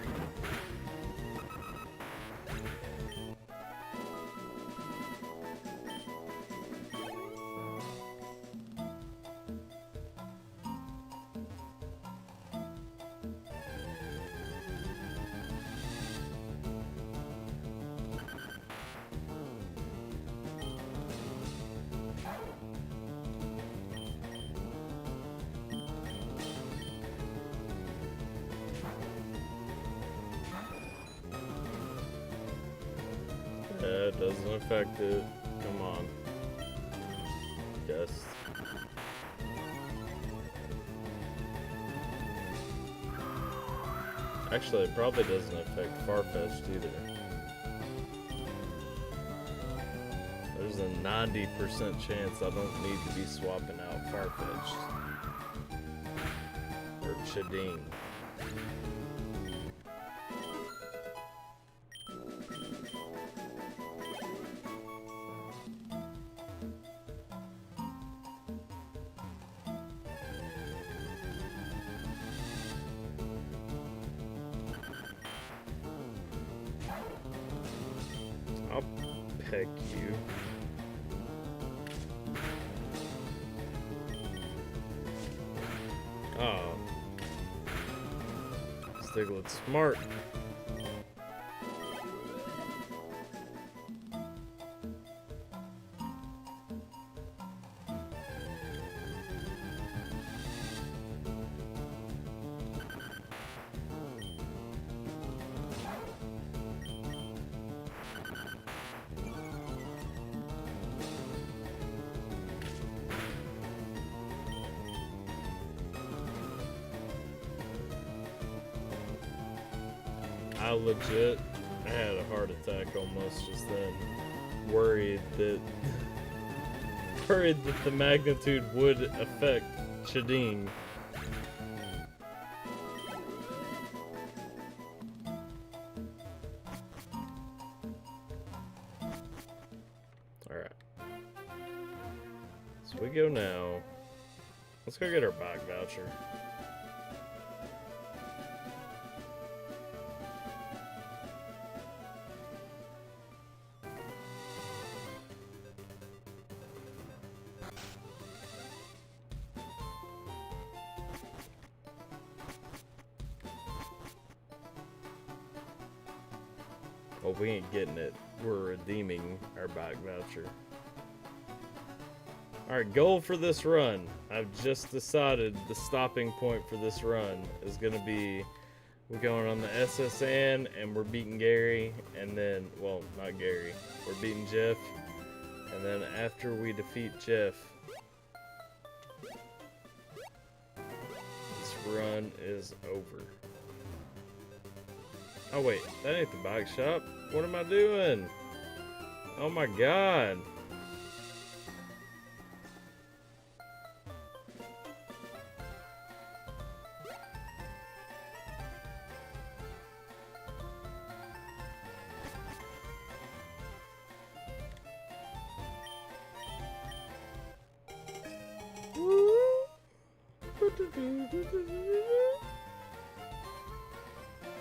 [SPEAKER 1] It doesn't affect it. Come on. Yes. Actually, it probably doesn't affect Farfetch'd either. There's a 90% chance I don't need to be swapping out Farfetch'd. Or Chading. I'll peck you. Oh. Stiglet's smart. I legit had a heart attack almost just then. Worried that the magnitude would affect Chading. Alright. So we go now. Let's go get our bag voucher. Well, we ain't getting it. We're redeeming our bike voucher. Alright, goal for this run. I've just decided the stopping point for this run is going to be we're going on the SSN and we're beating Gary. And then, well, not Gary. We're beating Jeff. And then after we defeat Jeff, this run is over. Oh wait, that ain't the bike shop. What am I doing? Oh my god.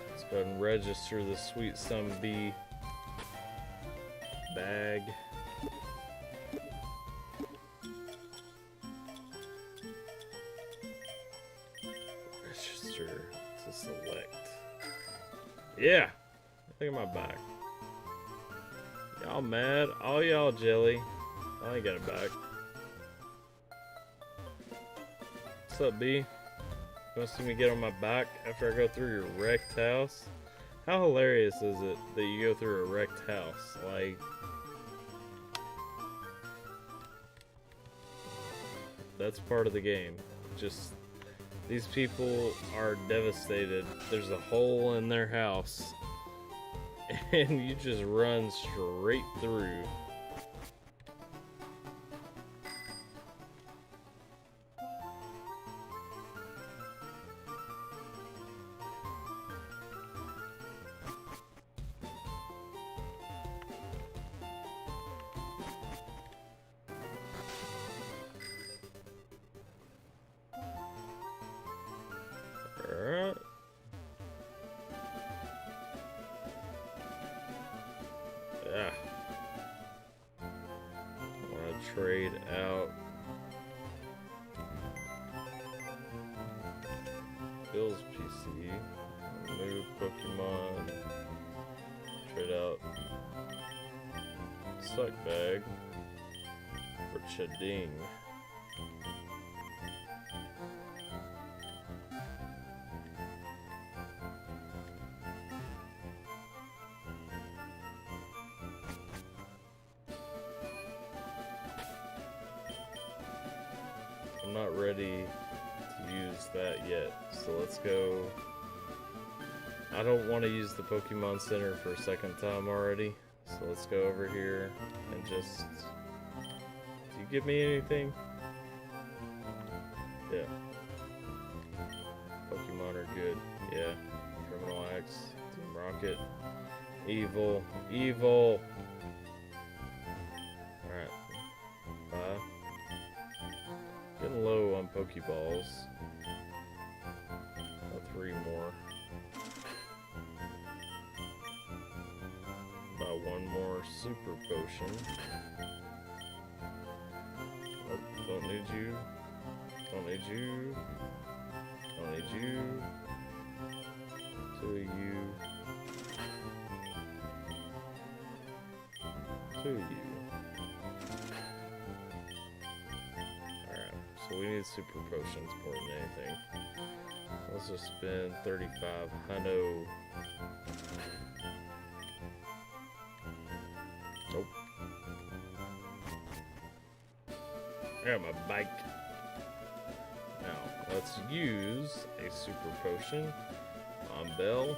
[SPEAKER 1] Let's go ahead and register the Sweet Some Bee bag. Register to select. Yeah, I think I'm back. Y'all mad? All y'all jelly. I ain't got it back. What's up, B? You want to see me get on my back after I go through your wrecked house? How hilarious is it that you go through a wrecked house? Like, that's part of the game. Just, these people are devastated. There's a hole in their house, and you just run straight through. Fade out. Bill's PC. Move Pokemon. Trade out. Suck Bag. For Chading. I'm not ready to use that yet, so let's go. I don't want to use the Pokemon Center for a second time already, so let's go over here and just... Do you give me anything? Yeah. Pokemon are good. Yeah. Criminal Axe, Team Rocket, Evil, Evil! Alright. 5. Getting low on Pokeballs. About 3 more. About 1 more Super Potion. Oh, don't need you. Don't need you. Don't need you. 2 of you. 2 of you. So we need Super Potions more than anything. Let's just spend 35 hundo. Nope. I got my bike. Now, let's use a Super Potion on Bell.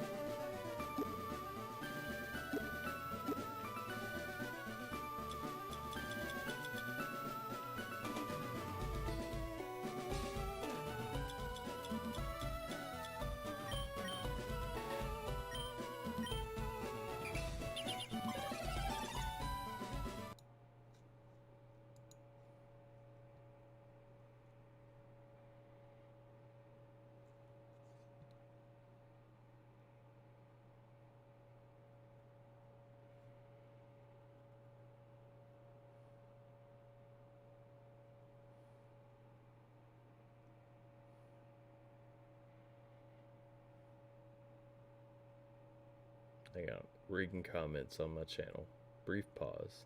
[SPEAKER 1] Hang on, reading comments on my channel. Brief pause.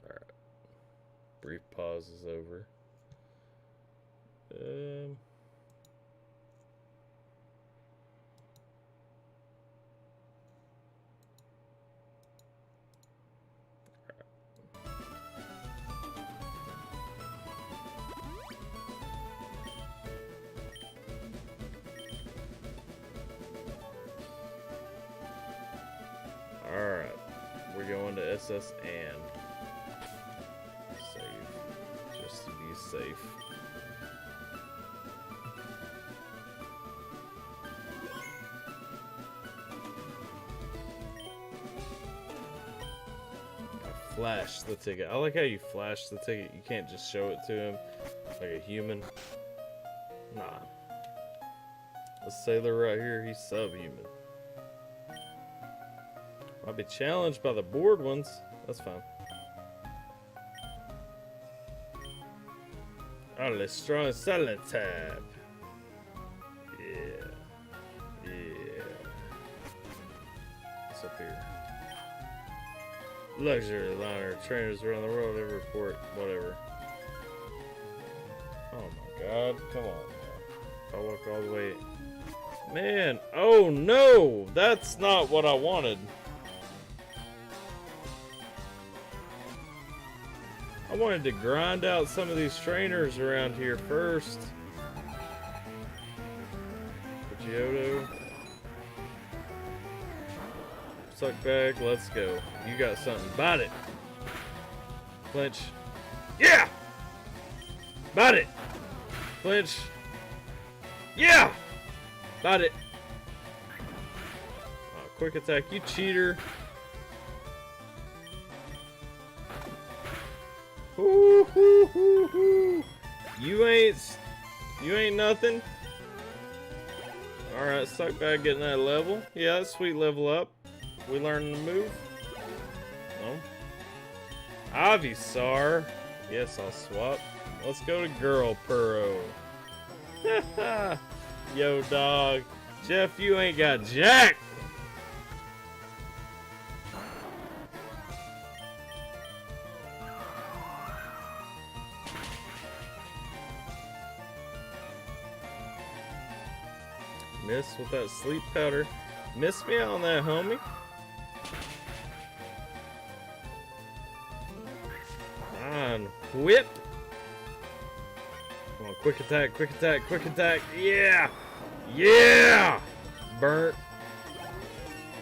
[SPEAKER 1] Alright. Brief pause is over. Alright, we're going to SS and save, just to be safe. I flash the ticket. I like how you flash the ticket. You can't just show it to him like a human. Nah. This sailor right here, he's subhuman. I'll be challenged by the bored ones. That's fine. Oh, let's strong silent tab. Yeah. Yeah. What's up here? Luxury liner. Trainers around the world every report. Whatever. Oh my god. Come on now. If I walk all the way. Man. Oh no. That's not what I wanted. I wanted to grind out some of these trainers around here first. Pidgeotto. Suck bag, let's go. You got something. Bite it. Clinch. Yeah! Bite it. Clinch. Yeah! Bite it. Oh, quick attack, you cheater. Woo-hoo-hoo. You ain't nothing. Alright, suck back getting that level. Yeah, that's sweet level up. We learning to move. No. Avisar. Yes, I'll swap. Let's go to Girl Purro. Yo, dog. Jeff, you ain't got jack. Miss with that sleep powder. Miss me on that, homie. On whip. Come on, quick attack, quick attack, quick attack. Yeah! Yeah! Burnt.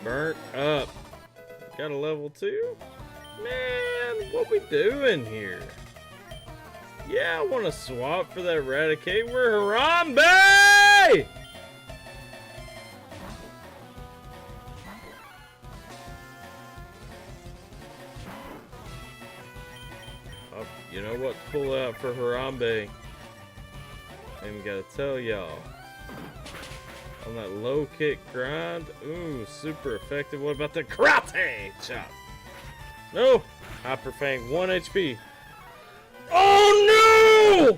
[SPEAKER 1] Burnt up. Got a level 2? Man, what we doing here? Yeah, I want to swap for that Raticate. We're Harambe! Oh, you know what to pull out for Harambe. I even gotta tell y'all. On that low kick grind. Ooh, super effective. What about the karate chop? No! Hyper Fang, 1 HP. Oh no!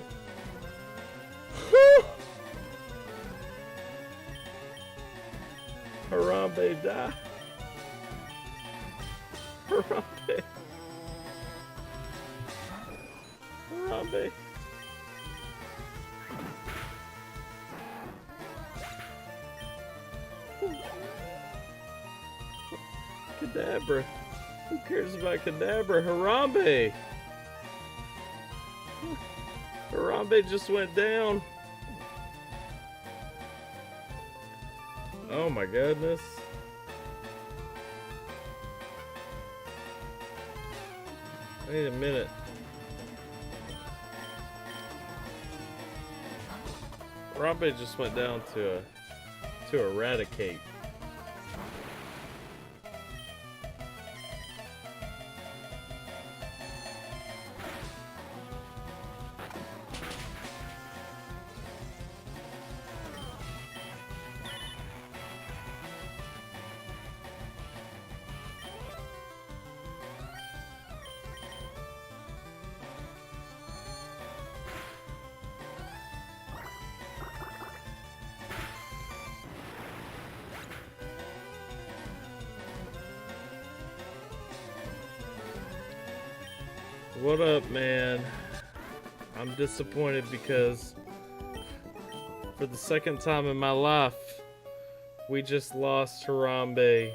[SPEAKER 1] Harambe die. Harambe. Harambe. Kadabra. Who cares about Kadabra? Harambe. Harambe just went down. Oh my goodness. Wait a minute. Harambe just went down to Eradicate. What up, man? I'm disappointed because for the second time in my life, we just lost Harambe.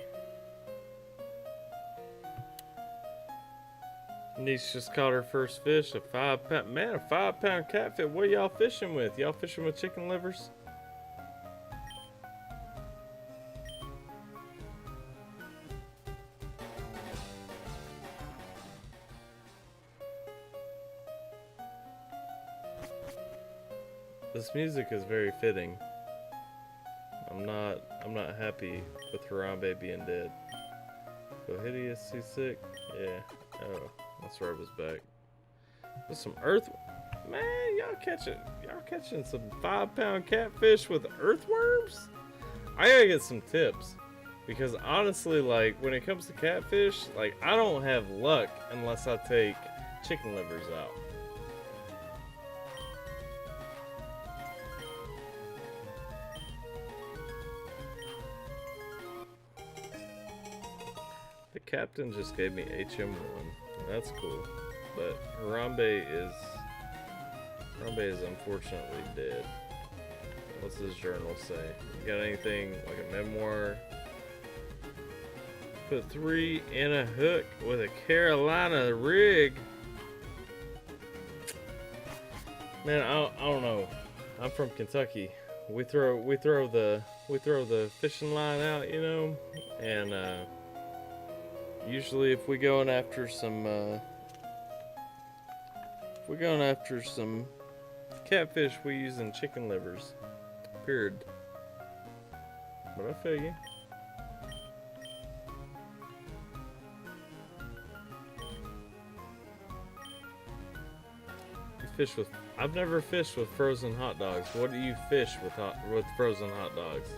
[SPEAKER 1] Niche just caught her first fish, a 5-pound, man, a 5-pound catfish. What y'all fishing with? Y'all fishing with chicken livers? This music is very fitting. I'm not happy with Harambe being dead. Go hideous, seasick. Yeah. Oh, that's where I was back. There's some earth. Man, y'all catching some 5-pound catfish with earthworms? I gotta get some tips. Because honestly, like, when it comes to catfish, like, I don't have luck unless I take chicken livers out. The captain just gave me HM1. That's cool. But Harambe is unfortunately dead. What's his journal say? You got anything like a memoir? Put 3 in a hook with a Carolina rig. Man, I don't know. I'm from Kentucky. We throw the fishing line out, you know, and usually if we're going after some catfish, we using chicken livers. Period. But I feel you. fish with? I've never fished with frozen hot dogs. What do you fish with frozen hot dogs?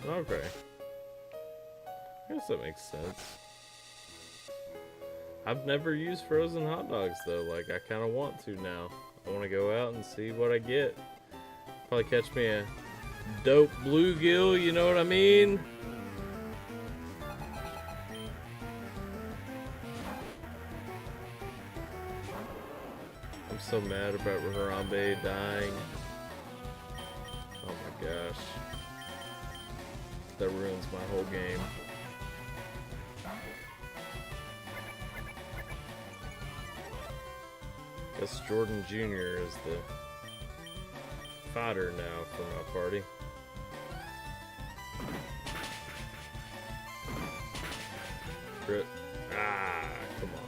[SPEAKER 1] Okay. I guess that makes sense. I've never used frozen hot dogs though. Like, I kind of want to now. I want to go out and see what I get. Probably catch me a dope bluegill, you know what I mean? I'm so mad about Harambe dying. Oh my gosh. That ruins my whole game. Guess Jordan Jr. is the fighter now for my party. Crit. Ah, come on.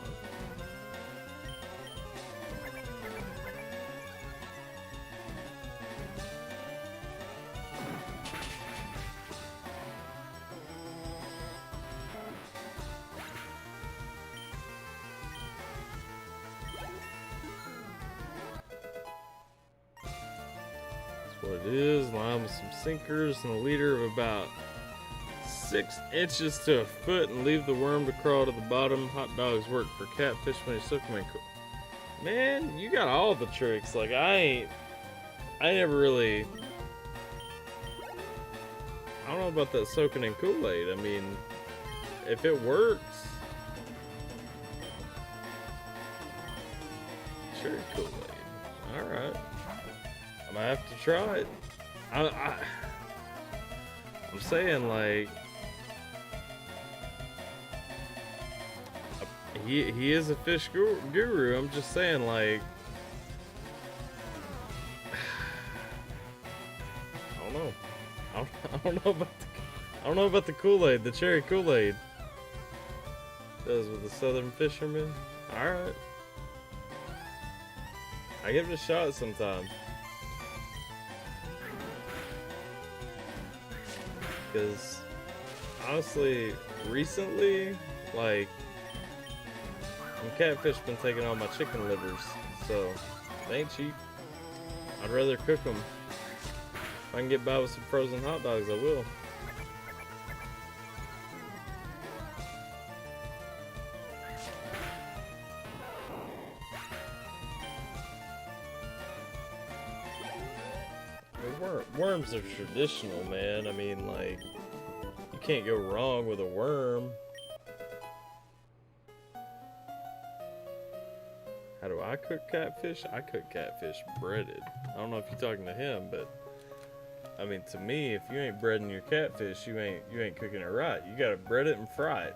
[SPEAKER 1] What it is, line with some sinkers and a leader of about 6 inches to a foot and leave the worm to crawl to the bottom. Hot dogs work for catfish when you soak them in cool. Man, you got all the tricks. Like, I never really, I don't know about that soaking in Kool-Aid. I mean, if it works, sure, Kool-Aid. Alright. I'm gonna have to try it. I'm saying, like, he is a fish guru. I'm just saying, like, I don't know. I don't know about the Kool-Aid, the cherry Kool-Aid. Does with the Southern fisherman. All right, I give it a shot sometime. Because honestly, recently, like, catfish been taking all my chicken livers, so they ain't cheap. I'd rather cook them. If I can get by with some frozen hot dogs, I will. Worms are traditional, man. I mean, like, you can't go wrong with a worm. How do I cook catfish? I cook catfish breaded. I don't know if you're talking to him, but I mean, to me, if you ain't breading your catfish, you ain't cooking it right. You gotta bread it and fry it.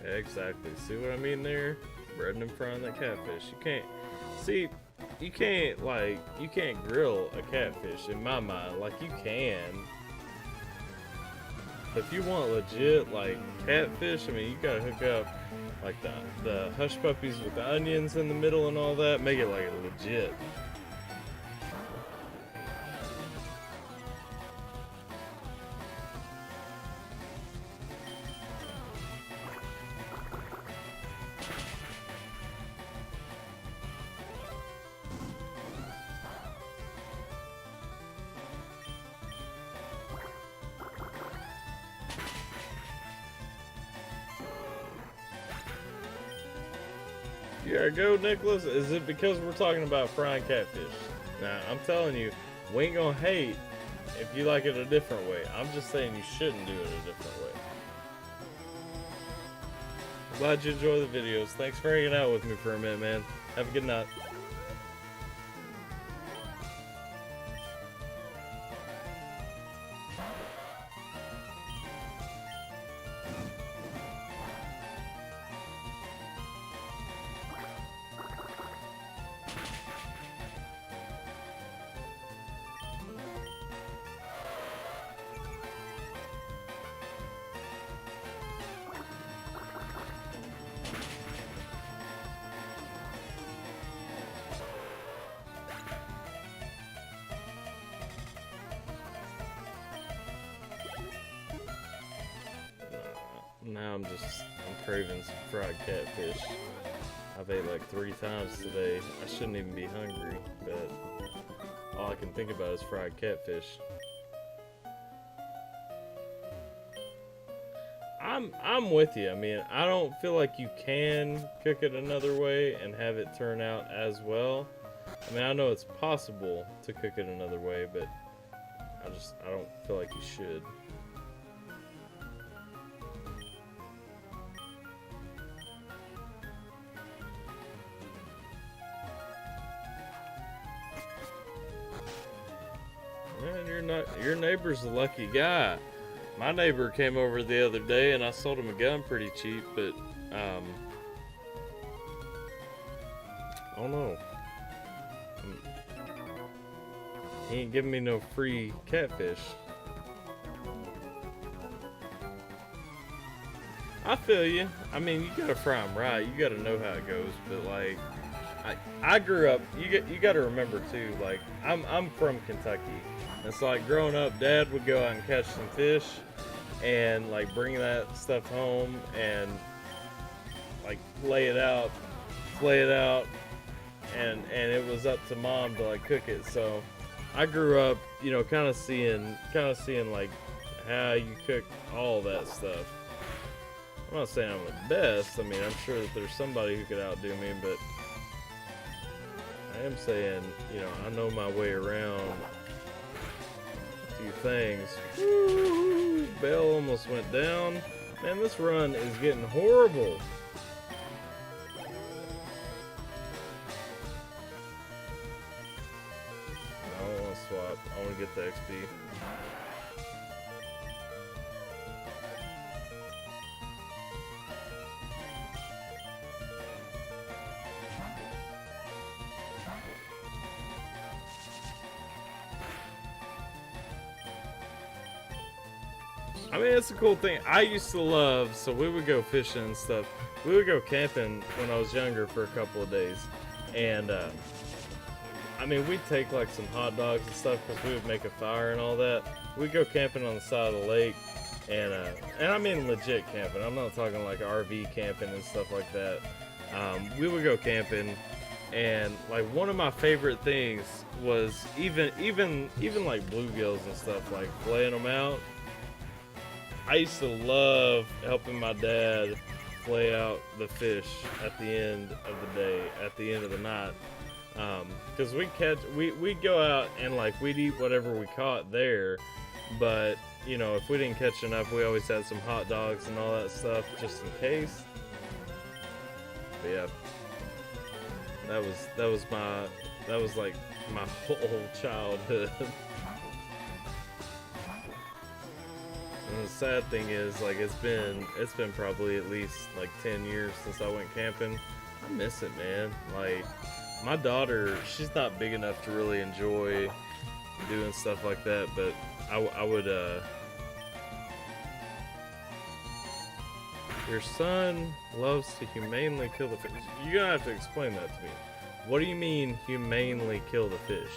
[SPEAKER 1] Exactly. See what I mean there? Breading and frying that catfish. You can't see. You can't grill a catfish in my mind. Like, you can. But if you want legit like catfish, I mean, you gotta hook up like the hush puppies with the onions in the middle and all that. Make it like legit. You gotta go, Nicholas? Is it because we're talking about frying catfish? Now, I'm telling you, we ain't gonna hate if you like it a different way. I'm just saying you shouldn't do it a different way. Glad you enjoy the videos. Thanks for hanging out with me for a minute, man. Have a good night. Now I'm craving some fried catfish. I've ate like 3 times today. I shouldn't even be hungry, but all I can think about is fried catfish. I'm with you. I mean, I don't feel like you can cook it another way and have it turn out as well. I mean, I know it's possible to cook it another way, but I don't feel like you should. Man, your neighbor's a lucky guy. My neighbor came over the other day and I sold him a gun pretty cheap, but I don't know. He ain't giving me no free catfish. I feel you. I mean, you gotta fry them right. You gotta know how it goes. But like, I grew up. You gotta remember too. Like, I'm from Kentucky. It's like growing up, Dad would go out and catch some fish, and like bring that stuff home and like lay it out, flay it out, and it was up to Mom to like cook it. So I grew up, you know, kind of seeing like how you cook all that stuff. I'm not saying I'm the best. I mean, I'm sure that there's somebody who could outdo me, but I am saying, you know, I know my way around a few things. Woo! Bell almost went down. Man, this run is getting horrible. I don't want to swap. I want to get the XP. I mean, it's a cool thing. I used to love, so we would go fishing and stuff. We would go camping when I was younger for a couple of days. And, I mean, we'd take like some hot dogs and stuff because we would make a fire and all that. We'd go camping on the side of the lake. And I mean legit camping. I'm not talking like RV camping and stuff like that. We would go camping. And like one of my favorite things was even like bluegills and stuff, like flaying them out. I used to love helping my dad flay out the fish at the end of the day, at the end of the night. Because we'd go out and like we'd eat whatever we caught there, but you know, if we didn't catch enough, we always had some hot dogs and all that stuff just in case. But yeah, that was like my whole childhood. And the sad thing is, like, it's been probably at least like 10 years since I went camping. I miss it, man. Like, my daughter, she's not big enough to really enjoy doing stuff like that, but I would, your son loves to humanely kill the fish. You're gonna have to explain that to me. What do you mean, humanely kill the fish?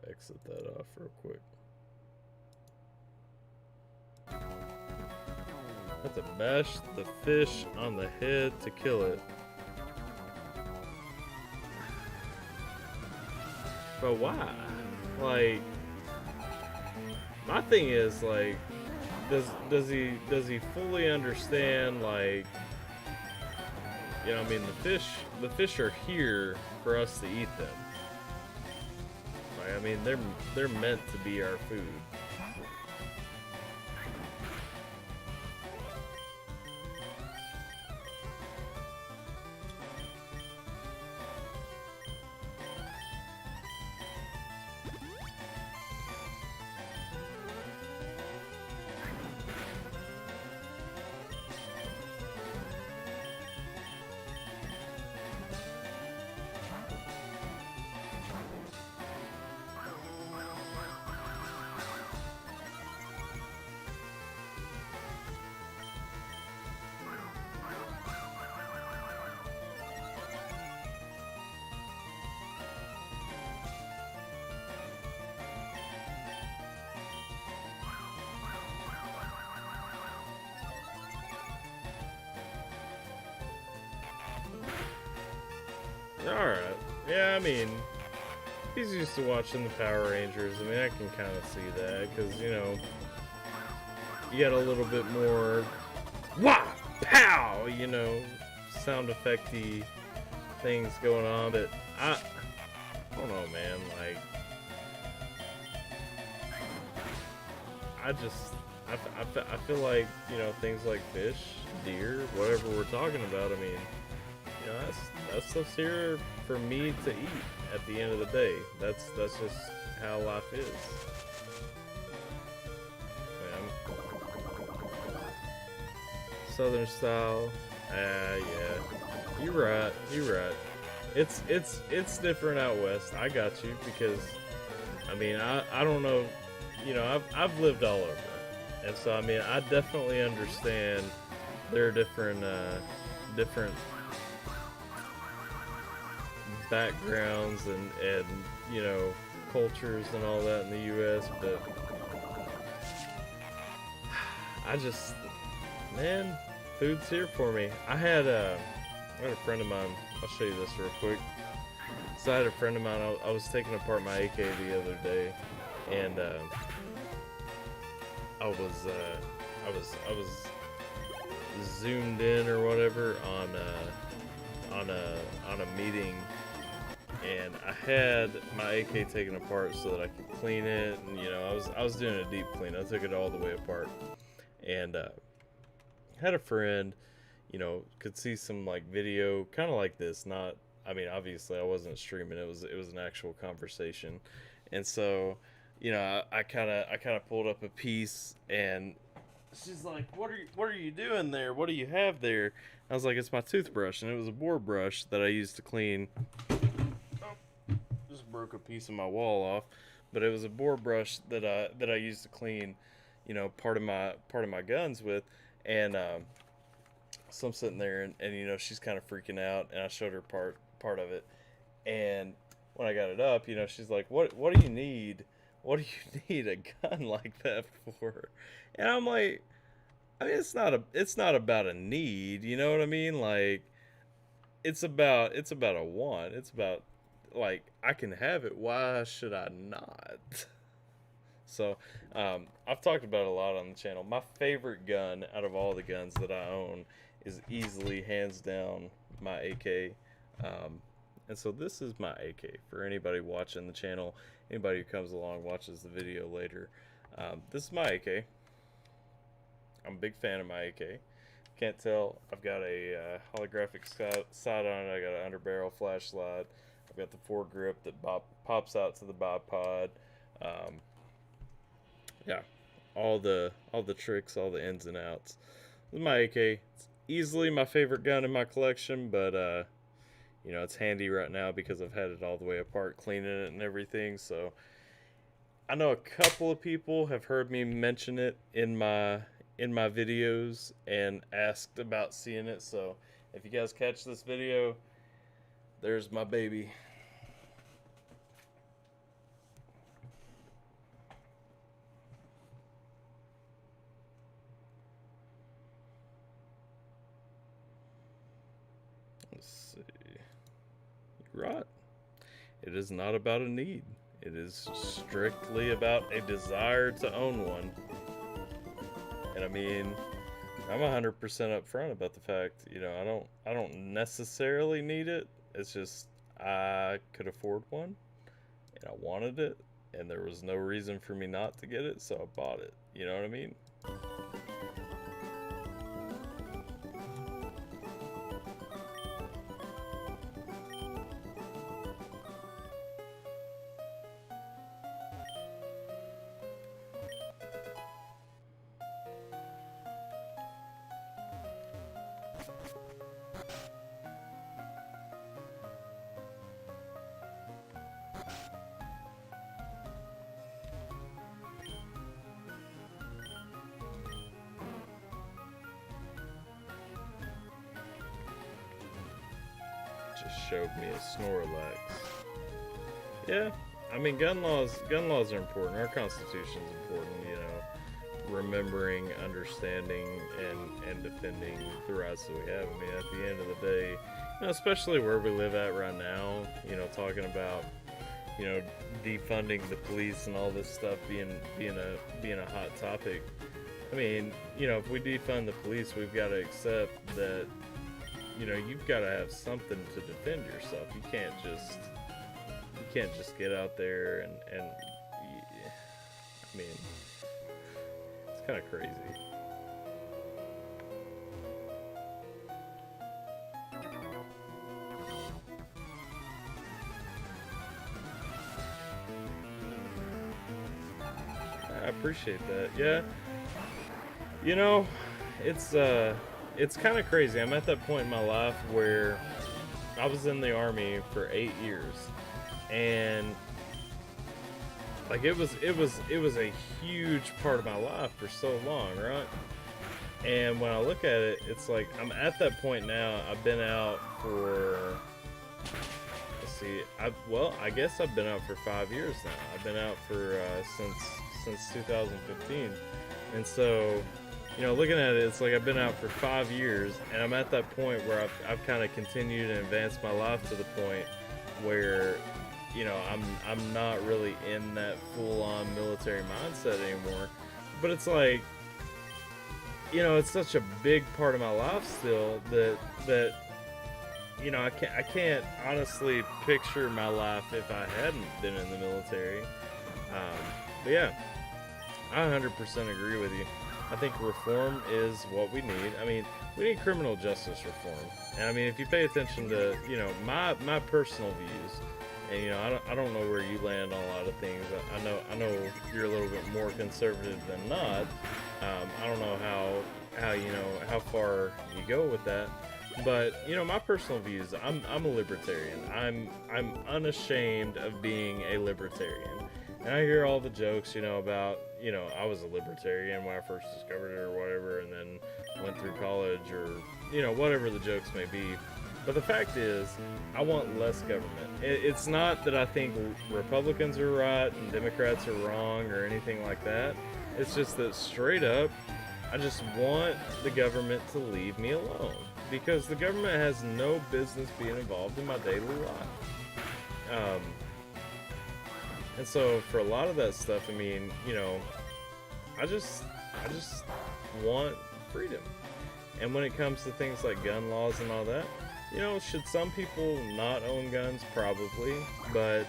[SPEAKER 1] Exit that off real quick. have to bash the fish on the head to kill it. But why? Like, my thing is, like, does he fully understand, like, you know, I mean, the fish are here for us to eat them. Like, I mean, they're meant to be our food. Alright. Yeah, I mean, he's used to watching the Power Rangers. I mean, I can kind of see that, because, you know, you got a little bit more wah, pow, you know, sound effecty things going on, but I don't know, man, like, I feel like, you know, things like fish, deer, whatever we're talking about, I mean, you know, that stuff's here for me to eat at the end of the day. That's just how life is. Southern style. Yeah. You're right. It's different out west. I got you, because I mean, I don't know, you know, I've lived all over. And so I mean, I definitely understand there are different backgrounds and you know, cultures and all that in the US, but I just, man, food's here for me. I had a friend of mine, I'll show you this real quick. So I had a friend of mine, I was taking apart my AK the other day, and I was zoomed in or whatever on a meeting, and I had my AK taken apart so that I could clean it, and you know, I was doing a deep clean. I took it all the way apart, and had a friend, you know, could see some like video kind of like this, not, I mean, obviously I wasn't streaming, it was an actual conversation. And so, you know, I kind of pulled up a piece, and she's like, what are you doing there? What do you have there? I was like, it's my toothbrush, and it was a boar brush that I used to clean. Oh, just broke a piece of my wall off, but it was a boar brush that I used to clean, you know, part of my guns with. And so I'm sitting there, and you know, she's kind of freaking out, and I showed her part of it, and when I got it up, you know, she's like, what do you need? What do you need a gun like that for? And I'm like, I mean, it's not about a need, you know what I mean? Like, it's about a want. It's about, like, I can have it, why should I not? So, I've talked about it a lot on the channel. My favorite gun out of all the guns that I own is easily, hands down, my AK. And so this is my AK for anybody watching the channel, anybody who comes along, watches the video later. This is my AK. I'm a big fan of my AK. Can't tell, I've got a holographic sight on it. I got an underbarrel flashlight. I've got the foregrip that pops out to the bipod. Yeah, all the tricks, all the ins and outs. This is my AK. It's easily my favorite gun in my collection, but you know, it's handy right now because I've had it all the way apart, cleaning it and everything. So I know a couple of people have heard me mention it in my videos and asked about seeing it. So if you guys catch this video, there's my baby. Let's see. You're right. It is not about a need. It is strictly about a desire to own one. And I mean, I'm 100% upfront about the fact, you know, I don't necessarily need it. It's just I could afford one, and I wanted it, and there was no reason for me not to get it, so I bought it. You know what I mean? Just showed me a Snorlax. Yeah, I mean, gun laws are important. Our Constitution's important, you know, remembering, understanding, and defending the rights that we have. I mean, at the end of the day, you know, especially where we live at right now, you know, talking about, you know, defunding the police and all this stuff being a hot topic. I mean, you know, if we defund the police, we've got to accept that, you know, you've got to have something to defend yourself. You can't just get out there and I mean, it's kind of crazy. I appreciate that. Yeah. You know, it's kind of crazy. I'm at that point in my life where I was in the Army for 8 years, and like it was a huge part of my life for so long, right? And when I look at it, it's like I'm at that point now. I've been out for, let's see, I guess I've been out for 5 years now. I've been out for since 2015, and so, you know, looking at it, it's like I've been out for 5 years, and I'm at that point where I've kind of continued and advanced my life to the point where, you know, I'm not really in that full-on military mindset anymore. But it's like, you know, it's such a big part of my life still that you know, I can't honestly picture my life if I hadn't been in the military. But yeah, I 100% agree with you. I think reform is what we need. I mean, we need criminal justice reform. And I mean, if you pay attention to, you know, my personal views, and, you know, I don't know where you land on a lot of things. I know you're a little bit more conservative than not. I don't know how you know how far you go with that. But, you know, my personal views, I'm a libertarian. I'm unashamed of being a libertarian. And I hear all the jokes, you know, about, you know, I was a libertarian when I first discovered it or whatever, and then went through college, or, you know, whatever the jokes may be. But the fact is, I want less government. It's not that I think Republicans are right and Democrats are wrong or anything like that. It's just that straight up, I just want the government to leave me alone. Because the government has no business being involved in my daily life. And so for a lot of that stuff, I mean, you know, I just want freedom. And when it comes to things like gun laws and all that, you know, should some people not own guns? Probably. But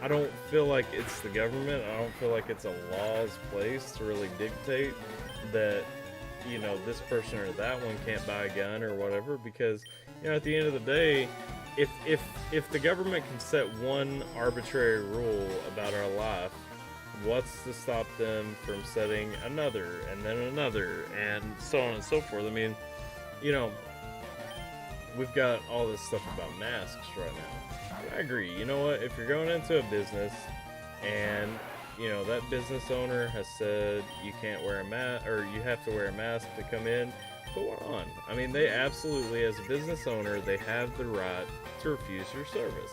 [SPEAKER 1] I don't feel like it's the government. I don't feel like it's a law's place to really dictate that, you know, this person or that one can't buy a gun or whatever. Because, you know, at the end of the day, if the government can set one arbitrary rule about our life, what's to stop them from setting another and then another and so on and so forth? I mean, you know, we've got all this stuff about masks right now. And I agree. You know what? If you're going into a business and, you know, that business owner has said you can't wear a mask, or you have to wear a mask to come in, go on. I mean, they absolutely, as a business owner, they have the right to refuse your service.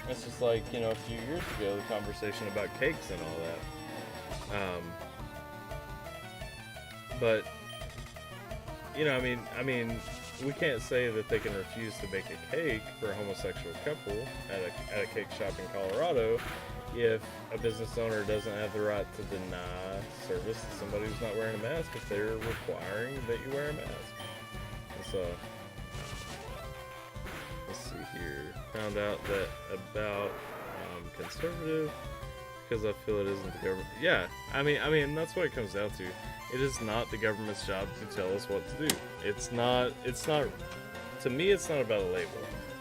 [SPEAKER 1] That's just like, you know, a few years ago, the conversation about cakes and all that. But, you know, I mean, we can't say that they can refuse to bake a cake for a homosexual couple at a cake shop in Colorado if a business owner doesn't have the right to deny service to somebody who's not wearing a mask if they're requiring that you wear a mask. And so, let's see here. Found out that about conservative because I feel it isn't the government. Yeah, I mean that's what it comes down to. It is not the government's job to tell us what to do. It's not, to me, it's not about a label.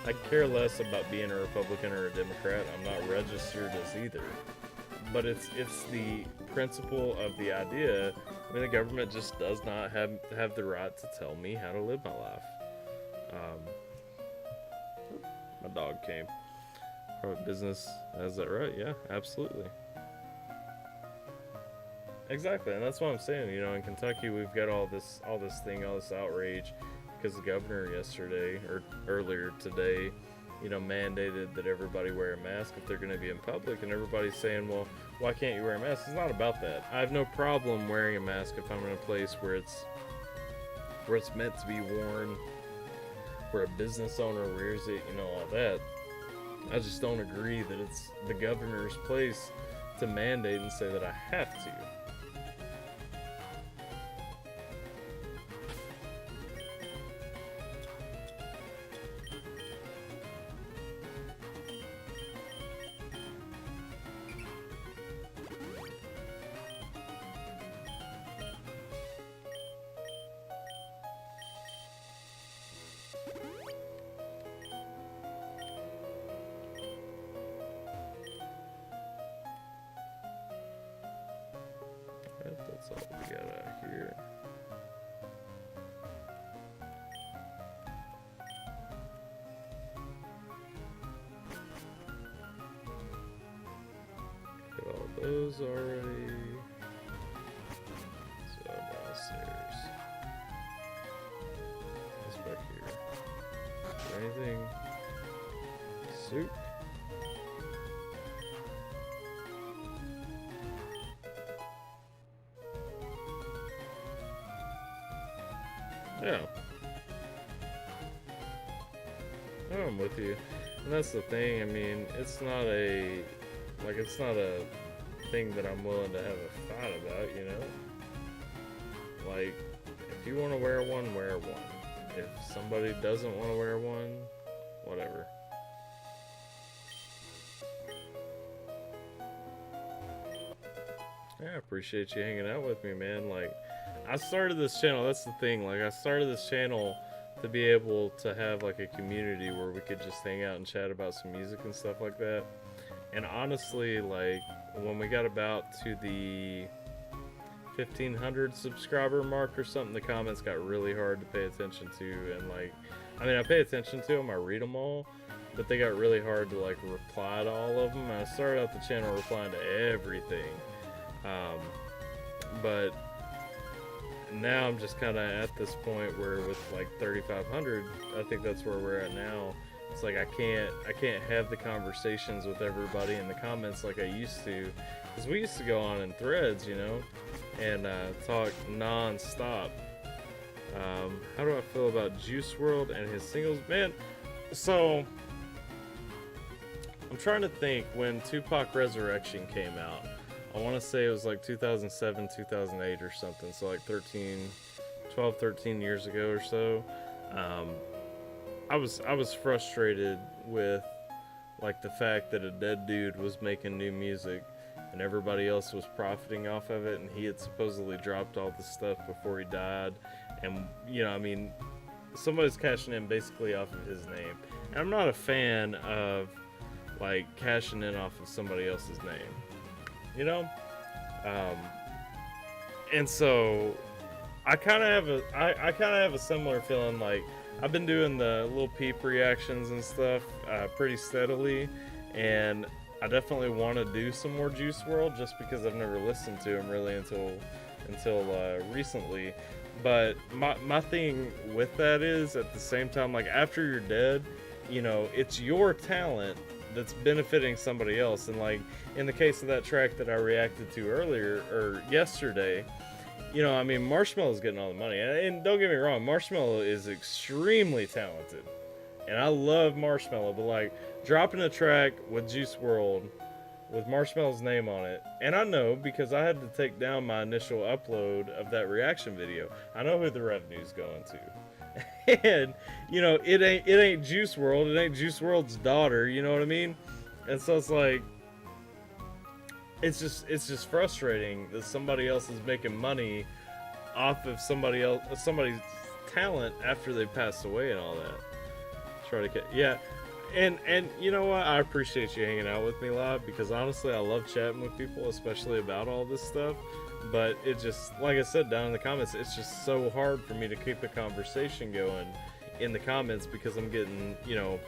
[SPEAKER 1] I care less about being a Republican or a Democrat. I'm not registered as either. But it's the principle of the idea. I mean, the government just does not have the right to tell me how to live my life. My dog came. Private business has that right? Yeah, absolutely. Exactly, and that's what I'm saying. You know, in Kentucky, we've got all this outrage because the governor yesterday or earlier today, you know, mandated that everybody wear a mask if they're going to be in public, and everybody's saying, well, why can't you wear a mask? It's not about that. I have no problem wearing a mask if I'm in a place where it's meant to be worn, where a business owner wears it, you know, all that. I just don't agree that it's the governor's place to mandate and say that I have to. That's all we got out here. Got all those already. So downstairs. What's back here? Is there anything? Soup? Yeah. Oh, I'm with you. And that's the thing, I mean, it's not a thing that I'm willing to have a fight about, you know? Like, if you want to wear one, wear one. If somebody doesn't want to wear one, whatever. Yeah, I appreciate you hanging out with me, man. Like, I started this channel, that's the thing, like, I started this channel to be able to have, like, a community where we could just hang out and chat about some music and stuff like that. And honestly, like, when we got about to the 1,500 subscriber mark or something, the comments got really hard to pay attention to, and, like, I mean, I pay attention to them, I read them all, but they got really hard to, like, reply to all of them. And I started out the channel replying to everything. But now I'm just kind of at this point where with like 3,500, I think that's where we're at now. It's like I can't have the conversations with everybody in the comments like I used to, because we used to go on in threads, you know, and talk non-stop. How do I feel about Juice WRLD and his singles? Man, so I'm trying to think when Tupac Resurrection came out. I want to say it was like 2007, 2008 or something. So like 12, 13 years ago or so. I was frustrated with like the fact that a dead dude was making new music and everybody else was profiting off of it, and he had supposedly dropped all the stuff before he died. And, you know, I mean, somebody's cashing in basically off of his name. And I'm not a fan of like cashing in off of somebody else's name. You know, and so I kind of have a similar feeling. Like I've been doing the little peep reactions and stuff pretty steadily, and I definitely want to do some more Juice WRLD just because I've never listened to him really until recently. But my thing with that is at the same time, like after you're dead, you know, it's your talent that's benefiting somebody else. And like in the case of that track that I reacted to earlier or yesterday, you know, I mean, Marshmallow's getting all the money, and don't get me wrong, Marshmallow is extremely talented, and I love Marshmallow, but like dropping a track with Juice World with Marshmallow's name on it, and I know because I had to take down my initial upload of that reaction video. I know who the revenue's going to, and you know, it ain't Juice World, it ain't Juice World's daughter. You know what I mean? And so it's like, it's just frustrating that somebody else is making money off of somebody's talent after they passed away and all that. Try to get, yeah. And you know what? I appreciate you hanging out with me live, because honestly, I love chatting with people, especially about all this stuff. But it just, like I said down in the comments, it's just so hard for me to keep a conversation going in the comments, because I'm getting, you know,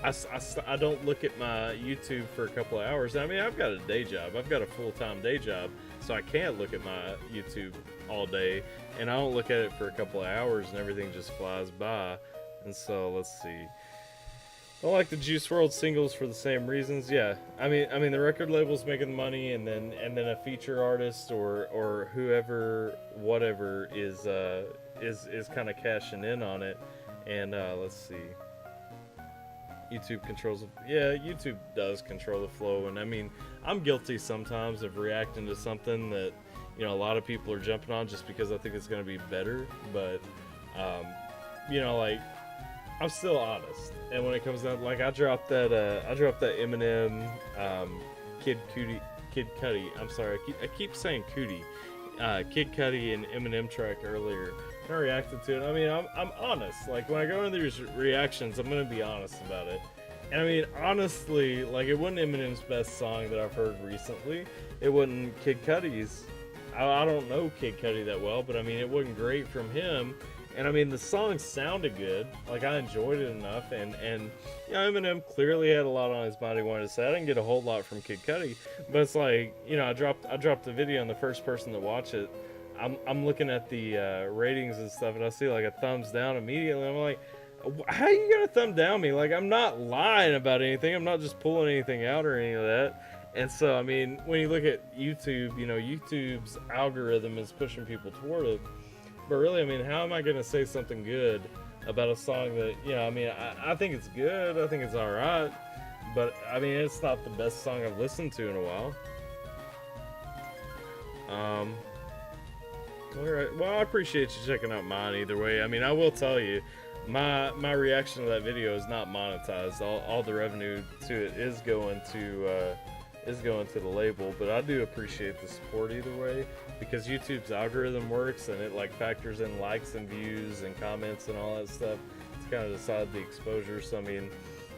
[SPEAKER 1] I don't look at my YouTube for a couple of hours. I mean, I've got a day job. I've got a full-time day job, so I can't look at my YouTube all day. And I don't look at it for a couple of hours, and everything just flies by. And so, let's see. I like the Juice WRLD singles for the same reasons. Yeah, I mean the record label's making money, and then a feature artist or whoever, whatever is kind of cashing in on it. And let's see. YouTube controls, yeah, YouTube does control the flow, and I mean, I'm guilty sometimes of reacting to something that, you know, a lot of people are jumping on just because I think it's going to be better, but you know, like, I'm still honest, and when it comes down, like, I dropped that Eminem, Kid Cudi. I'm sorry, I keep saying Cudi, Kid Cudi and Eminem track earlier. I reacted to it. I mean, I'm honest. Like, when I go into these reactions, I'm gonna be honest about it. And I mean, honestly, like, it wasn't Eminem's best song that I've heard recently. It wasn't Kid Cudi's. I don't know Kid Cudi that well, but I mean, it wasn't great from him. And I mean, the song sounded good. Like, I enjoyed it enough. And you know, Eminem clearly had a lot on his mind he wanted to say. I didn't get a whole lot from Kid Cudi, but it's like, you know, I dropped the video, and the first person to watch it, I'm looking at the ratings and stuff, and I see like a thumbs down immediately. I'm like, how are you gonna thumb down me? Like, I'm not lying about anything. I'm not just pulling anything out or any of that. And so, I mean, when you look at YouTube, you know, YouTube's algorithm is pushing people toward it. But really, I mean, how am I gonna say something good about a song that, you know, I mean, I think it's good. I think it's all right. But I mean, it's not the best song I've listened to in a while. Alright, well, I appreciate you checking out mine either way. I mean, I will tell you, my reaction to that video is not monetized. All the revenue to it is going to the label, but I do appreciate the support either way, because YouTube's algorithm works, and it like factors in likes and views and comments and all that stuff to kind of decide the exposure. So I mean,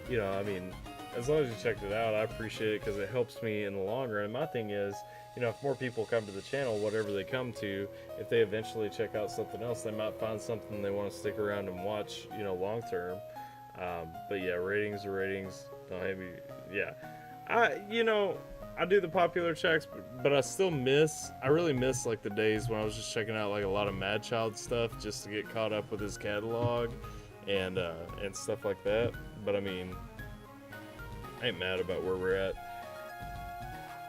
[SPEAKER 1] you know, I mean, as long as you checked it out, I appreciate it, because it helps me in the long run. And my thing is, you know, if more people come to the channel, whatever they come to, if they eventually check out something else, they might find something they want to stick around and watch, you know, long term. But yeah, ratings are ratings. Don't hate me. Yeah, you know, I do the popular checks, but I really miss like the days when I was just checking out like a lot of Mad Child stuff just to get caught up with his catalog and stuff like that. But I mean, I ain't mad about where we're at.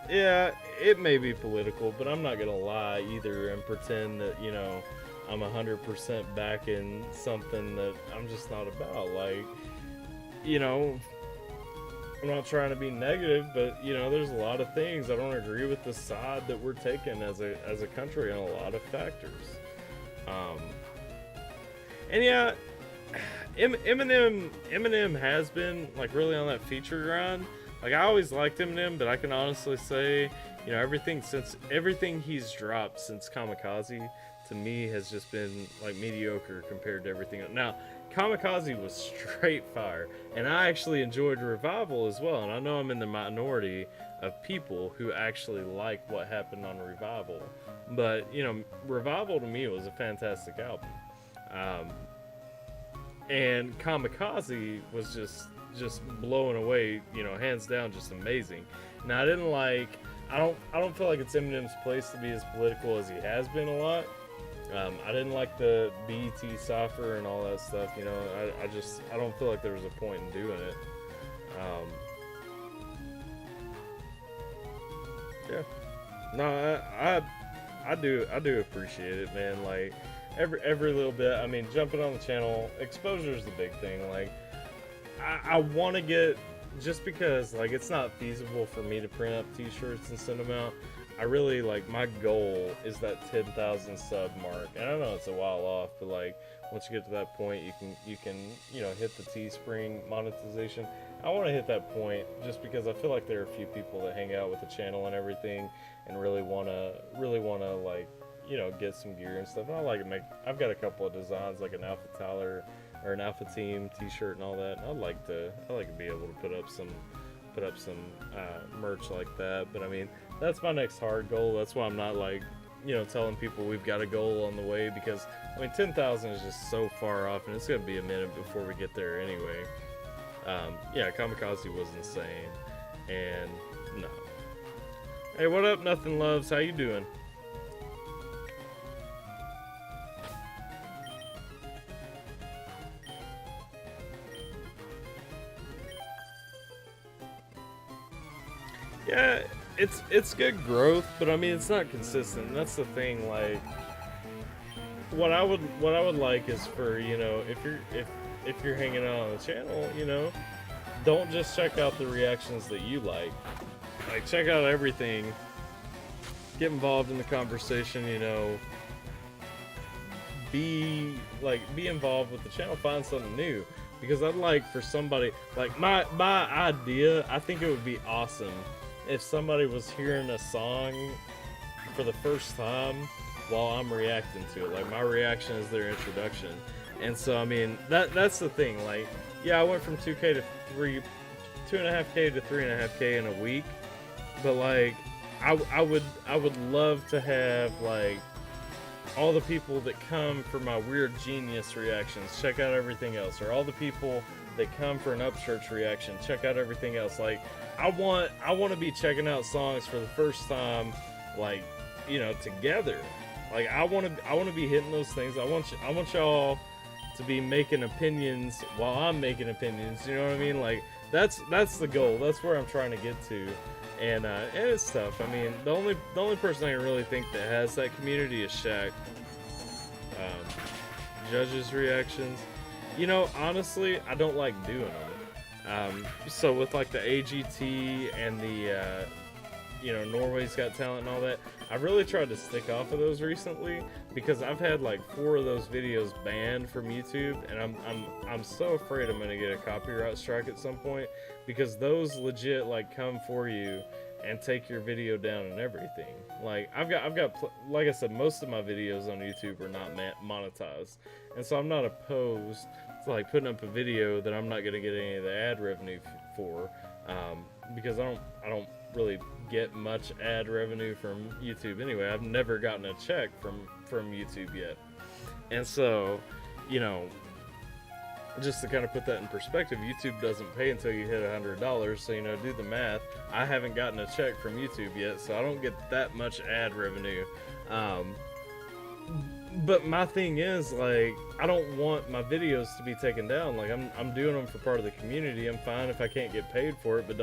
[SPEAKER 1] Yeah, it may be political, but I'm not gonna lie either and pretend that, you know, I'm 100% backing something that I'm just not about. Like, you know, I'm not trying to be negative, but, you know, there's a lot of things I don't agree with the side that we're taking as a country on a lot of factors. And yeah, Eminem has been like really on that feature grind. Like, I always liked Eminem, but I can honestly say, you know, everything he's dropped since Kamikaze, to me, has just been like mediocre compared to everything else. Now, Kamikaze was straight fire, and I actually enjoyed Revival as well, and I know I'm in the minority of people who actually like what happened on Revival, but, you know, Revival to me was a fantastic album. And Kamikaze was just blowing away, you know, hands down, just amazing. Now, I don't feel like it's Eminem's place to be as political as he has been a lot. I didn't like the BET Cypher and all that stuff, you know. I don't feel like there was a point in doing it. Yeah. No, I do appreciate it, man. Like every little bit. I mean, jumping on the channel, exposure is the big thing. Like I want to get, just because like it's not feasible for me to print up t-shirts and send them out. I really, like, my goal is that 10,000 sub mark, and I know it's a while off, but like once you get to that point, you can hit the Teespring monetization. I want to hit that point just because I feel like there are a few people that hang out with the channel and everything, and really wanna like get some gear and stuff. And I like to make. I've got a couple of designs like an AlphaTyler or an Alpha Team T-shirt and all that. And I'd like to be able to put up some merch like that. But I mean, that's my next hard goal. That's why I'm not like telling people we've got a goal on the way, because I mean 10,000 is just so far off, and it's gonna be a minute before we get there anyway. Yeah, Kamikaze was insane, and no. Hey, what up, Nothing Loves? How you doing? Yeah, it's good growth, but I mean it's not consistent. That's the thing. Like, what I would like is for if you're hanging out on the channel, don't just check out the reactions that you like. Like, check out everything. Get involved in the conversation. Be involved with the channel. Find something new. Because I'd like for somebody, like my idea. I think it would be awesome if somebody was hearing a song for the first time while I'm reacting to it. Like, my reaction is their introduction. And so, I mean, that's the thing. Like, yeah, I went from 2.5K to 3.5K in a week, but like, I would love to have like all the people that come for my weird genius reactions, check out everything else, or all the people that come for an Upchurch reaction, check out everything else. Like, I want to be checking out songs for the first time, like, together. Like, I want to be hitting those things. I want y'all to be making opinions while I'm making opinions. You know what I mean? Like, that's the goal. That's where I'm trying to get to. And it's tough. I mean, the only person I can really think that has that community is Shaq. Judges' reactions, honestly, I don't like doing them. So with like the AGT and the Norway's Got Talent and all that, I've really tried to stick off of those recently, because I've had like 4 of those videos banned from YouTube, and I'm so afraid I'm gonna get a copyright strike at some point, because those legit like come for you and take your video down and everything. Like, I've got like I said, most of my videos on YouTube are not monetized, and so I'm not opposed to like putting up a video that I'm not gonna get any of the ad revenue for, because I don't really get much ad revenue from YouTube anyway. I've never gotten a check from YouTube yet. And so, just to kind of put that in perspective, YouTube doesn't pay until you hit $100, so do the math. I haven't gotten a check from YouTube yet, so I don't get that much ad revenue. But my thing is, like, I don't want my videos to be taken down. Like, I'm doing them for part of the community. I'm fine if I can't get paid for it, but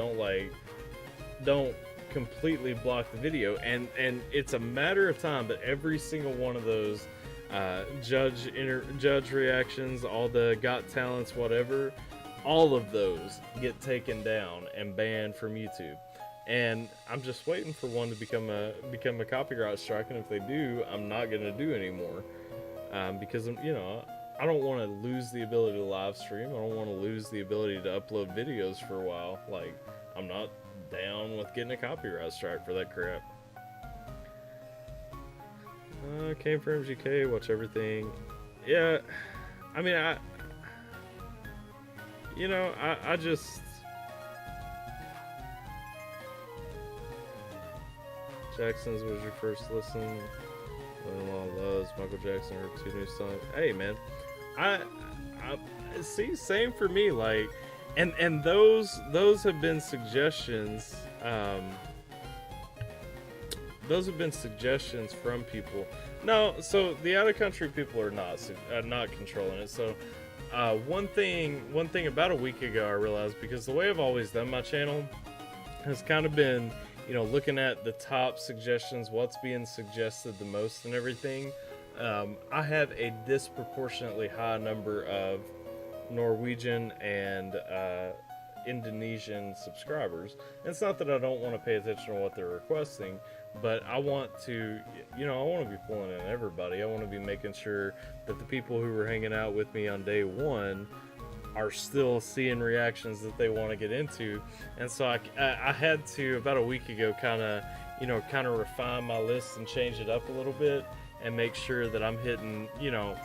[SPEAKER 1] don't completely block the video. And it's a matter of time, but every single one of those judge reactions, all the Got Talents, whatever, all of those get taken down and banned from YouTube. And I'm just waiting for one to become a copyright strike, and if they do, I'm not gonna do anymore, because I don't want to lose the ability to live stream. I don't want to lose the ability to upload videos for a while. Like, I'm not down with getting a copyright strike for that crap. Came from MGK, watch everything. Yeah, I mean, I just... Jackson's was your first listen. Loves Michael Jackson, her 2 new songs. Hey, man, I see, same for me. Like, and those have been suggestions. Those have been suggestions from people. No, so the out of country people are not controlling it. So one thing about a week ago I realized, because the way I've always done my channel has kind of been, you know, looking at the top suggestions, what's being suggested the most and everything, I have a disproportionately high number of Norwegian and Indonesian subscribers. And it's not that I don't want to pay attention to what they're requesting, but I want to, you know, I want to be pulling in everybody. I want to be making sure that the people who were hanging out with me on day one are still seeing reactions that they want to get into. And so I had to, about a week ago, kind of refine my list and change it up a little bit and make sure that I'm hitting, you know,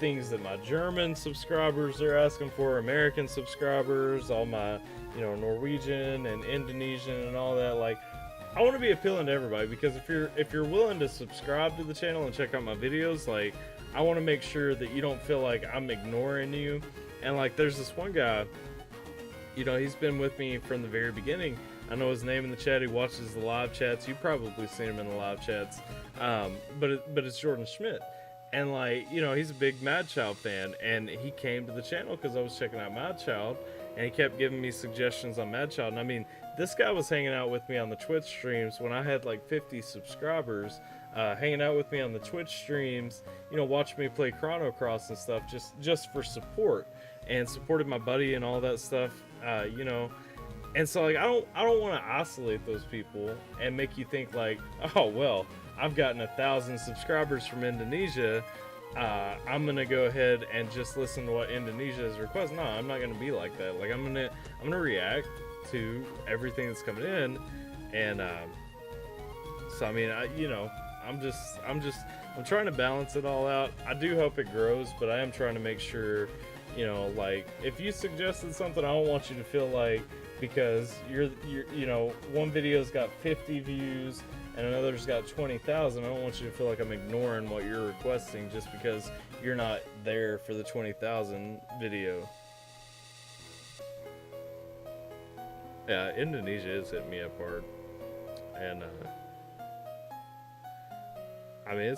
[SPEAKER 1] things that my German subscribers are asking for, American subscribers, all my, you know, Norwegian and Indonesian and all that. Like, I want to be appealing to everybody, because if you're willing to subscribe to the channel and check out my videos, like, I want to make sure that you don't feel like I'm ignoring you. And like, there's this one guy, you know, he's been with me from the very beginning. I know his name in the chat. He watches the live chats. You've probably seen him in the live chats. But it's Jordan Schmidt. And like, you know, he's a big Mad Child fan, and he came to the channel because I was checking out Mad Child, and he kept giving me suggestions on Mad Child. And I mean, this guy was hanging out with me on the Twitch streams when I had like 50 subscribers, hanging out with me on the Twitch streams, you know, watching me play Chrono Cross and stuff, just for support, and supported my buddy and all that stuff, you know. And so like, I don't want to isolate those people and make you think like, oh well, I've gotten 1,000 subscribers from Indonesia, I'm gonna go ahead and just listen to what Indonesia has requested. No, I'm not gonna be like that. Like, I'm gonna react to everything that's coming in, and so I mean, I'm trying to balance it all out. I do hope it grows, but I am trying to make sure, you know, like, if you suggested something, I don't want you to feel like, because you're you know, one video's got 50 views and another's got 20,000, I don't want you to feel like I'm ignoring what you're requesting just because you're not there for the 20,000 video. Yeah, Indonesia is hitting me up hard, and I mean,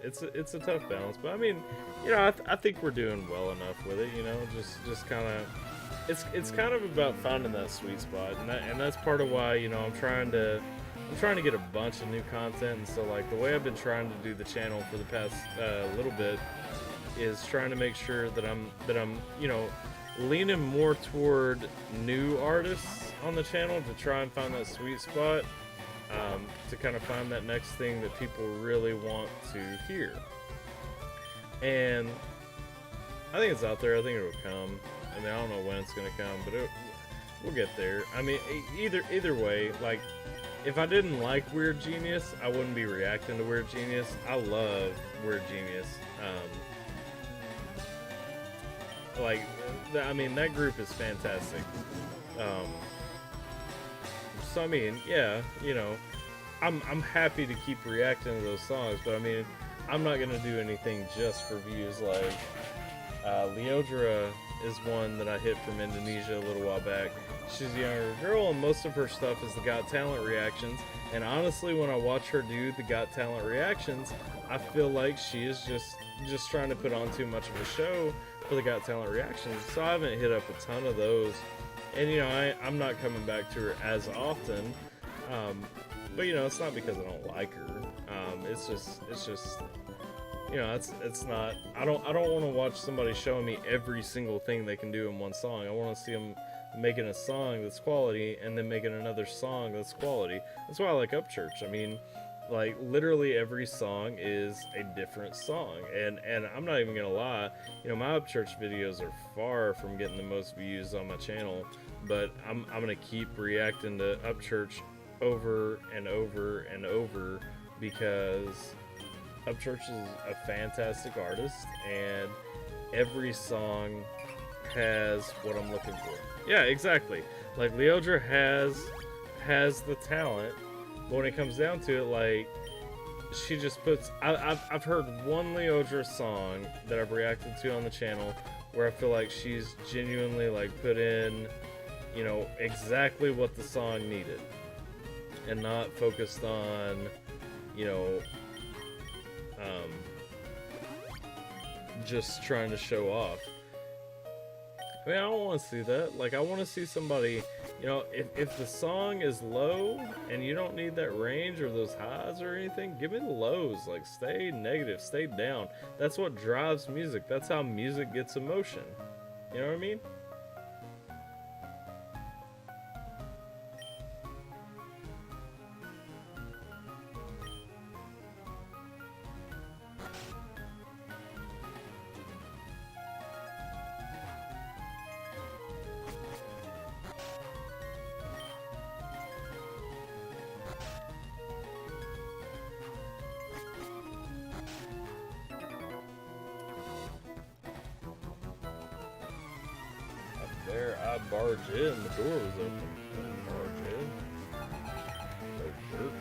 [SPEAKER 1] it's a tough balance, but I mean, you know, I think we're doing well enough with it, you know, just kind of, it's kind of about finding that sweet spot, and that's part of why, you know, I'm trying to get a bunch of new content. And so like, the way I've been trying to do the channel for the past little bit is trying to make sure that I'm you know, leaning more toward new artists on the channel to try and find that sweet spot, to kind of find that next thing that people really want to hear. And I think it's out there. I think it'll come. I mean, I don't know when it's gonna come, but we'll get there. I mean, either way, like, if I didn't like Weird Genius, I wouldn't be reacting to Weird Genius. I love Weird Genius. Like, I mean, that group is fantastic. So I mean, yeah, you know, I'm happy to keep reacting to those songs, but I mean, I'm not gonna do anything just for views. Like, Leodra is one that I hit from Indonesia a little while back. She's a younger girl, and most of her stuff is the Got Talent reactions. And honestly, when I watch her do the Got Talent reactions, I feel like she is just trying to put on too much of a show for the Got Talent reactions. So I haven't hit up a ton of those. And you know, I'm not coming back to her as often. But you know, it's not because I don't like her. It's just you know, it's not. I don't want to watch somebody showing me every single thing they can do in one song. I want to see them making a song that's quality and then making another song that's quality. That's why I like Upchurch. I mean, like, literally every song is a different song, and I'm not even gonna lie, you know, my Upchurch videos are far from getting the most views on my channel, but I'm gonna keep reacting to Upchurch over and over and over, because Upchurch is a fantastic artist, and every song has what I'm looking for. Yeah, exactly. Like, Leodra has the talent, but when it comes down to it, like, she just puts... I've heard one Leodra song that I've reacted to on the channel where I feel like she's genuinely, like, put in, you know, exactly what the song needed, and not focused on, you know, just trying to show off. I mean, I don't want to see that. Like, I want to see somebody You know, if the song is low and you don't need that range or those highs or anything, give me the lows. Like, stay negative, stay down. That's what drives music. That's how music gets emotion. You know what I mean? There, I barge in. The door was open. Barge in. Oh, jerk.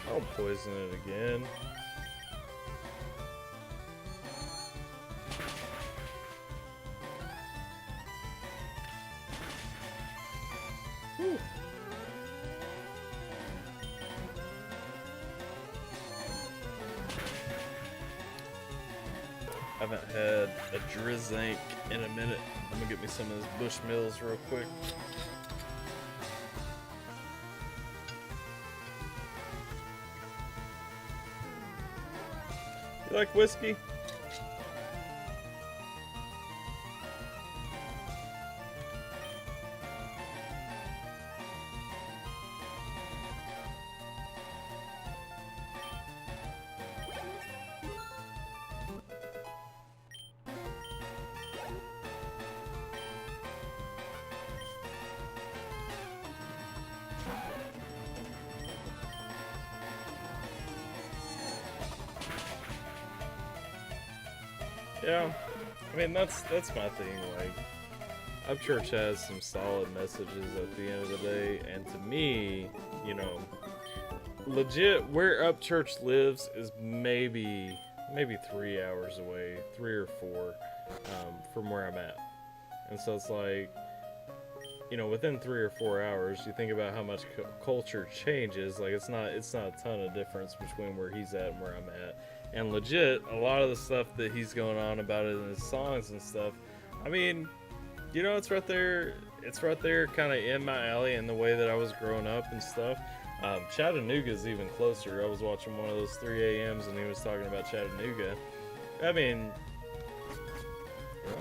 [SPEAKER 1] I'll poison it again. Whew. Haven't had a Drizzank in a minute. I'm gonna get me some of this Bushmills real quick. You like whiskey? Yeah, I mean that's my thing. Like, Upchurch has some solid messages at the end of the day, and to me, you know, legit where Upchurch lives is maybe 3 hours away, 3 or 4, from where I'm at, and so it's like, you know, within 3 or 4 hours, you think about how much culture changes. Like, it's not a ton of difference between where he's at and where I'm at. And legit, a lot of the stuff that he's going on about it in his songs and stuff, I mean, you know, it's right there kind of in my alley in the way that I was growing up and stuff. Chattanooga's even closer. I was watching one of those 3 a.m.s and he was talking about Chattanooga. I mean, you know,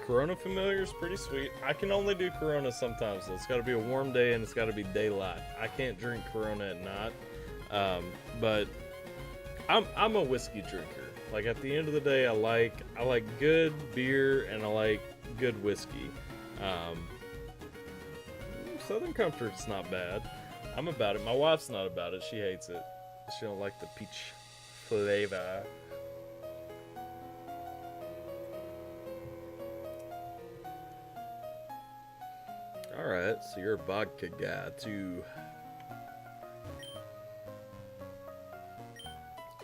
[SPEAKER 1] Corona Familiar is pretty sweet. I can only do Corona sometimes, though. It's got to be a warm day and it's got to be daylight. I can't drink Corona at night. But I'm a whiskey drinker. Like, at the end of the day, I like good beer and I like good whiskey. Southern Comfort's not bad. I'm about it. My wife's not about it. She hates it. She don't like the peach flavor. Alright, so you're a vodka guy too.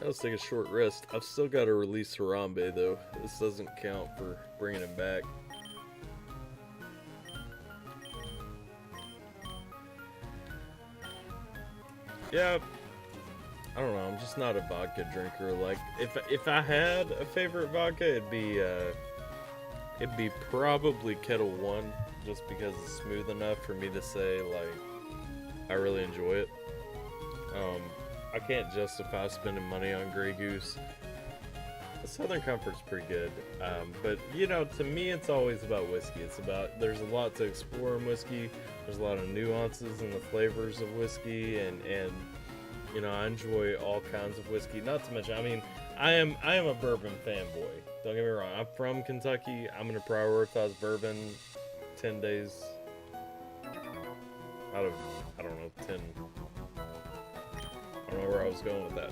[SPEAKER 1] Let's take a short rest. I've still got to release Harambe though. This doesn't count for bringing him back. Yeah, I don't know. I'm just not a vodka drinker. Like, if I had a favorite vodka, it'd be probably Kettle One, just because it's smooth enough for me to say like I really enjoy it. I can't justify spending money on Grey Goose. The Southern Comfort's pretty good, but you know, to me, it's always about whiskey. There's a lot to explore in whiskey. There's a lot of nuances in the flavors of whiskey, and you know, I enjoy all kinds of whiskey. Not to mention, I mean, I am a bourbon fanboy. Don't get me wrong. I'm from Kentucky. I'm gonna prioritize bourbon 10 days out of, I don't know, 10. I don't know where I was going with that.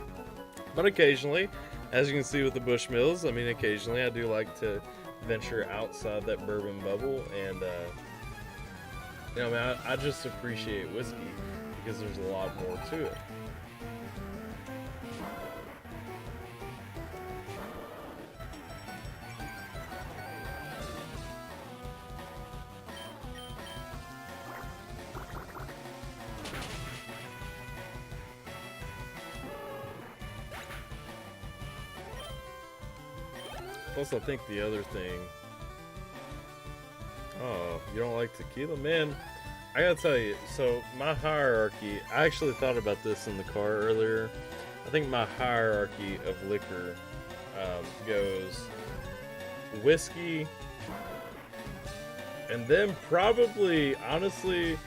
[SPEAKER 1] But occasionally, as you can see with the Bushmills, I mean, occasionally I do like to venture outside that bourbon bubble, and you know, man, I just appreciate whiskey because there's a lot more to it. Plus, I think the other thing. Oh, you don't like tequila? Man, I gotta tell you, so my hierarchy, I actually thought about this in the car earlier. I think my hierarchy of liquor goes whiskey, and then probably, honestly,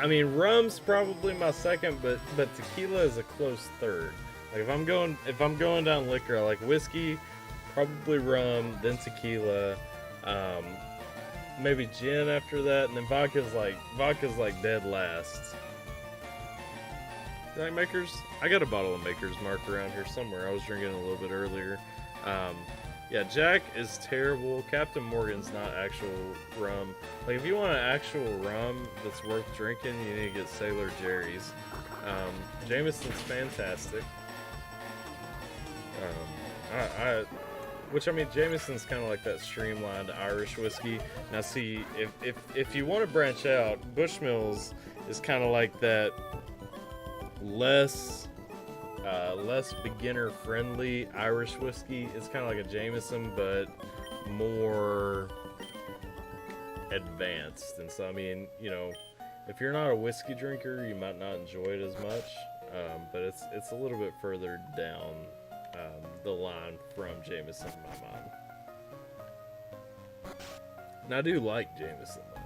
[SPEAKER 1] I mean, rum's probably my second, but tequila is a close third. Like if I'm going down liquor, I like whiskey, probably rum, then tequila, maybe gin after that, and then vodka's like dead last. Right, Makers? I got a bottle of Maker's Mark around here somewhere. I was drinking it a little bit earlier. Yeah, Jack is terrible. Captain Morgan's not actual rum. Like, if you want an actual rum that's worth drinking, you need to get Sailor Jerry's. Jameson's fantastic. Which, I mean, Jameson's kind of like that streamlined Irish whiskey. Now, see, if you want to branch out, Bushmills is kind of like that less beginner-friendly Irish whiskey. It's kind of like a Jameson, but more advanced. And so, I mean, you know, if you're not a whiskey drinker, you might not enjoy it as much. But it's a little bit further down the line from Jameson in my mind. And I do like Jameson, though.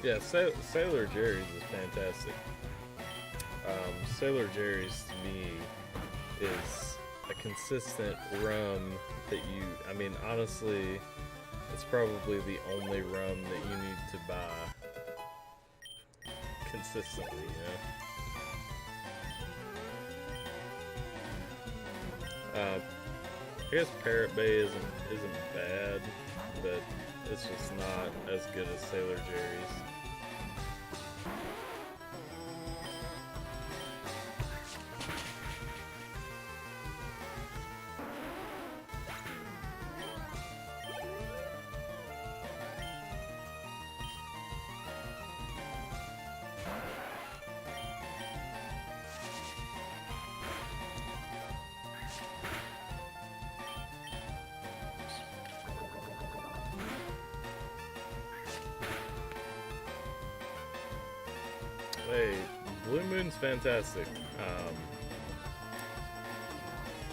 [SPEAKER 1] Yeah, Sailor Jerry's is fantastic. Sailor Jerry's to me is a consistent rum that you, I mean, honestly, it's probably the only rum that you need to buy consistently, you know? I guess Parrot Bay isn't bad, but it's just not as good as Sailor Jerry's. Hey, Blue Moon's fantastic.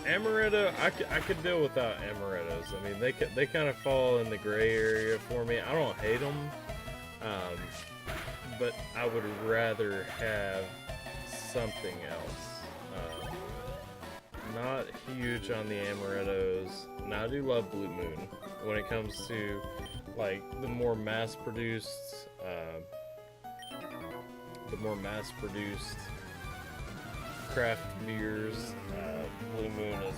[SPEAKER 1] Amaretto, I could deal without amarettos. I mean, they kind of fall in the gray area for me. I don't hate them, but I would rather have something else. Not huge on the amarettos. Now, I do love Blue Moon when it comes to like the more mass-produced craft beers. Blue Moon is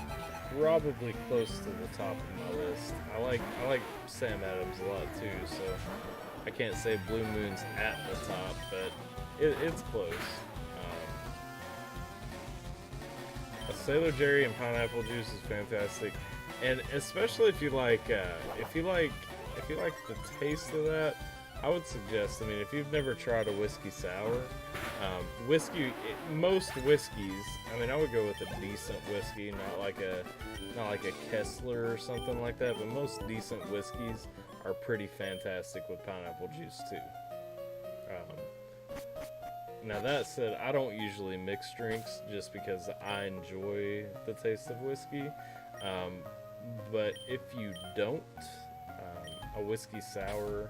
[SPEAKER 1] probably close to the top of my list. I like Sam Adams a lot too, so I can't say Blue Moon's at the top, but it's close. A Sailor Jerry and pineapple juice is fantastic, and especially if you like the taste of that, I would suggest, I mean, if you've never tried a whiskey sour, most whiskeys, I mean, I would go with a decent whiskey, not like a Kessler or something like that, but most decent whiskeys are pretty fantastic with pineapple juice too. Now that said, I don't usually mix drinks just because I enjoy the taste of whiskey, but if you don't, a whiskey sour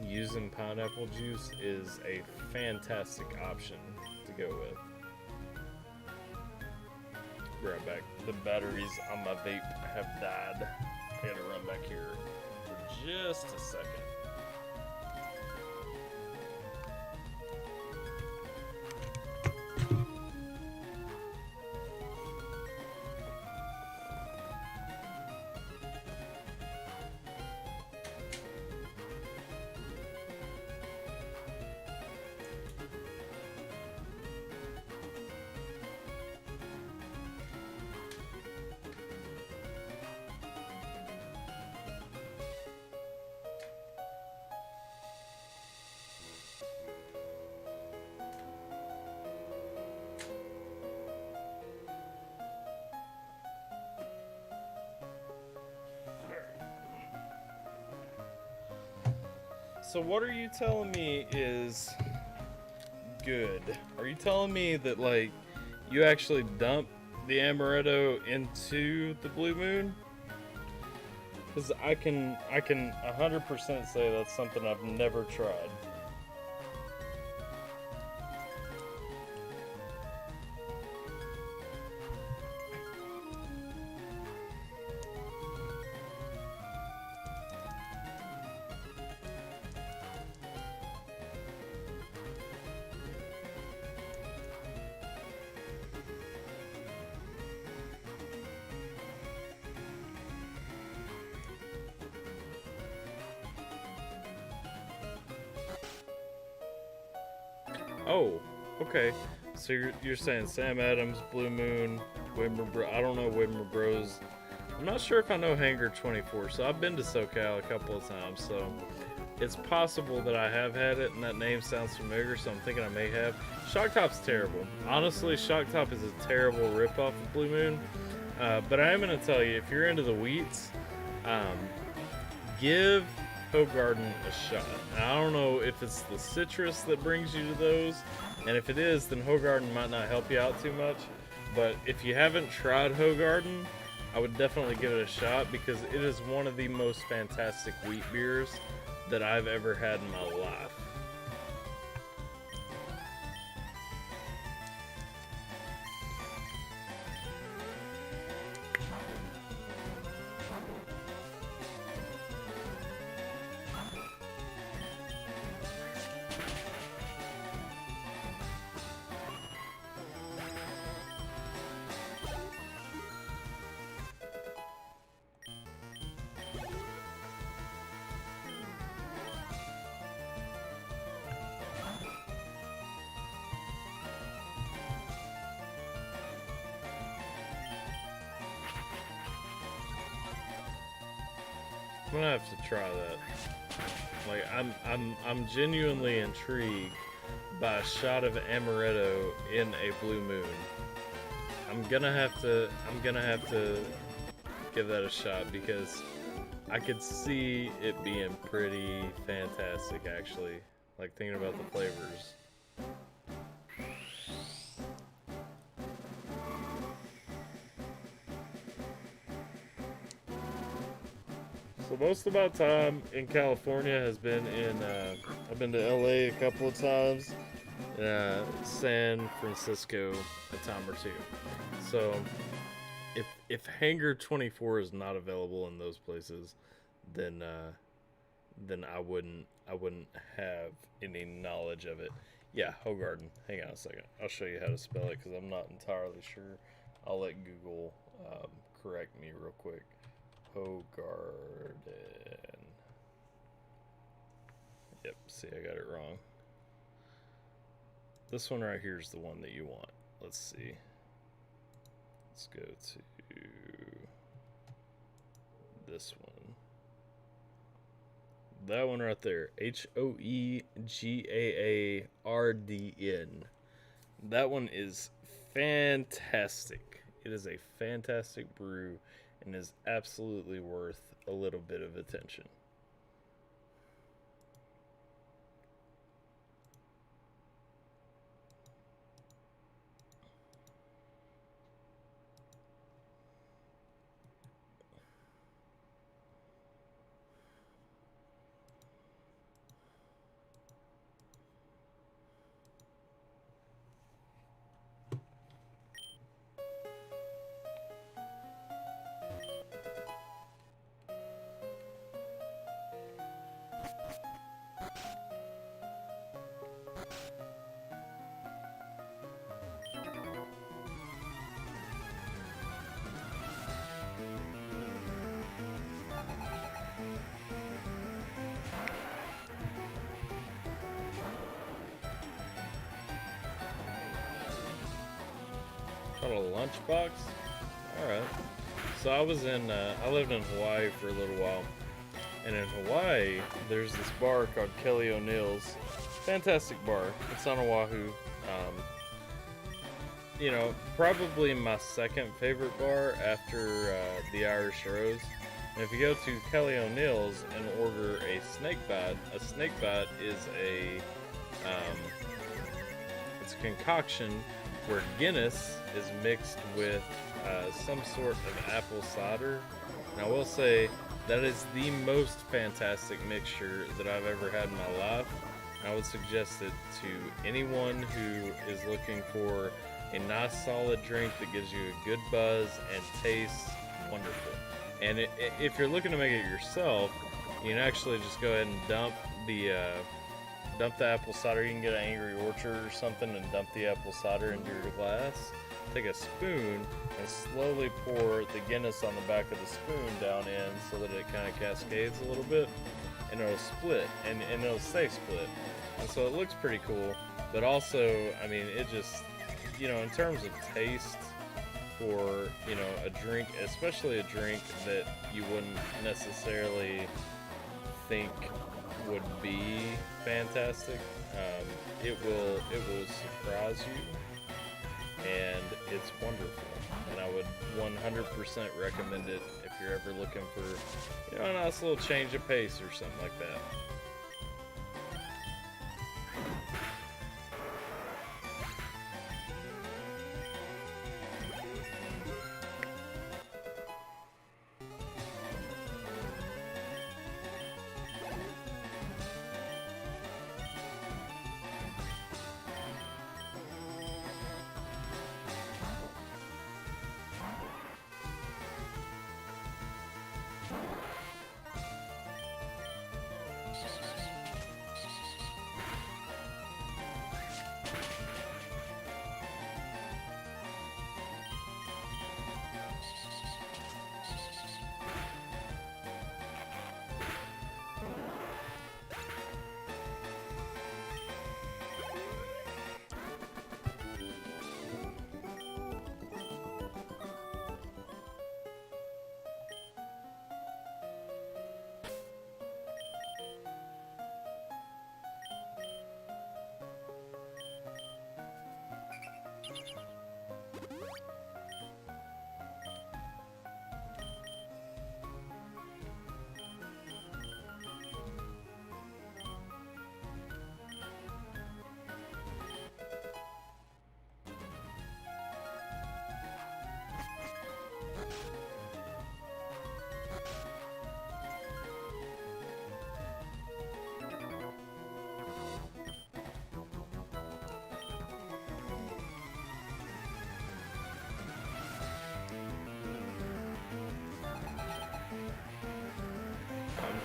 [SPEAKER 1] using pineapple juice is a fantastic option to go with. be right back. The batteries on my vape have died. I gotta run back here for just a second. So what are you telling me is good? Are you telling me that, like, you actually dump the amaretto into the blue moon? Because I can 100% say that's something I've never tried. Oh, okay. So you're saying Sam Adams, Blue Moon, Widmer Bros. I don't know Widmer Bros. I'm not sure if I know Hangar 24. So I've been to SoCal a couple of times. So it's possible that I have had it, and that name sounds familiar. So I'm thinking I may have. Shock Top's terrible. Honestly, Shock Top is a terrible ripoff of Blue Moon. But I am going to tell you, if you're into the wheats, give Hogarden a shot. Now, I don't know if it's the citrus that brings you to those, and if it is, then Hogarden might not help you out too much. But if you haven't tried Hogarden, I would definitely give it a shot, because it is one of the most fantastic wheat beers that I've ever had in my life. I'm gonna have to try that. Like, I'm genuinely intrigued by a shot of amaretto in a blue moon. I'm gonna have to give that a shot, because I could see it being pretty fantastic, actually. Like, thinking about the flavors. So most of my time in California has been in, I've been to LA a couple of times, San Francisco a time or two. So if Hangar 24 is not available in those places, then I wouldn't have any knowledge of it. Yeah, Hogarden. Hang on a second. I'll show you how to spell it, because I'm not entirely sure. I'll let Google correct me real quick. Hogarden. Yep, see, I got it wrong. This one right here is the one that you want. Let's see. Let's go to this one. That one right there. Hoegaardn. That one is fantastic. It is a fantastic brew, and is absolutely worth a little bit of attention. Got a lunchbox. All right. So I lived in Hawaii for a little while, and in Hawaii there's this bar called Kelly O'Neill's. Fantastic bar. It's on Oahu. You know, probably my second favorite bar after the Irish Rose. And if you go to Kelly O'Neill's and order a snake bite is it's a concoction where Guinness is mixed with some sort of apple cider. And I will say that is the most fantastic mixture that I've ever had in my life. I would suggest it to anyone who is looking for a nice solid drink that gives you a good buzz and tastes wonderful. And if you're looking to make it yourself, you can actually just go ahead and dump the apple cider. You can get an Angry Orchard or something and dump the apple cider into your glass. Take a spoon and slowly pour the Guinness on the back of the spoon down in so that it kind of cascades a little bit, and it'll split and it'll stay split. And so it looks pretty cool, but also, I mean, it just, you know, in terms of taste for, you know, a drink, especially a drink that you wouldn't necessarily think would be fantastic, it will surprise you, and it's wonderful. And I would 100% recommend it if you're ever looking for, you know, a nice little change of pace or something like that.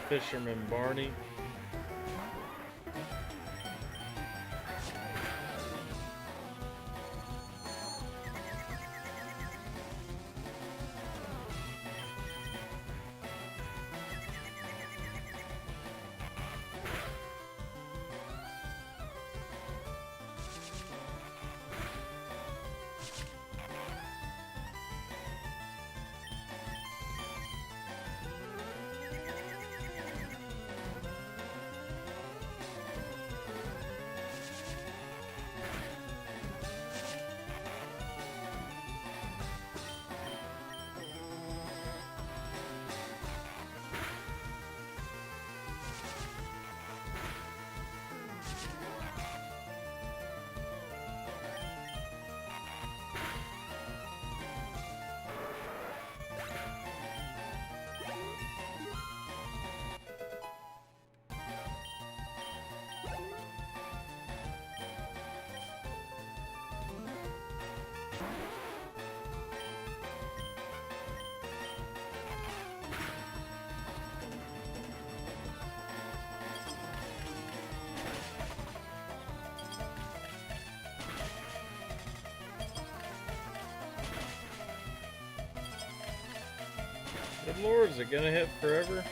[SPEAKER 1] Fisherman Barney. Good lord, is it gonna hit forever?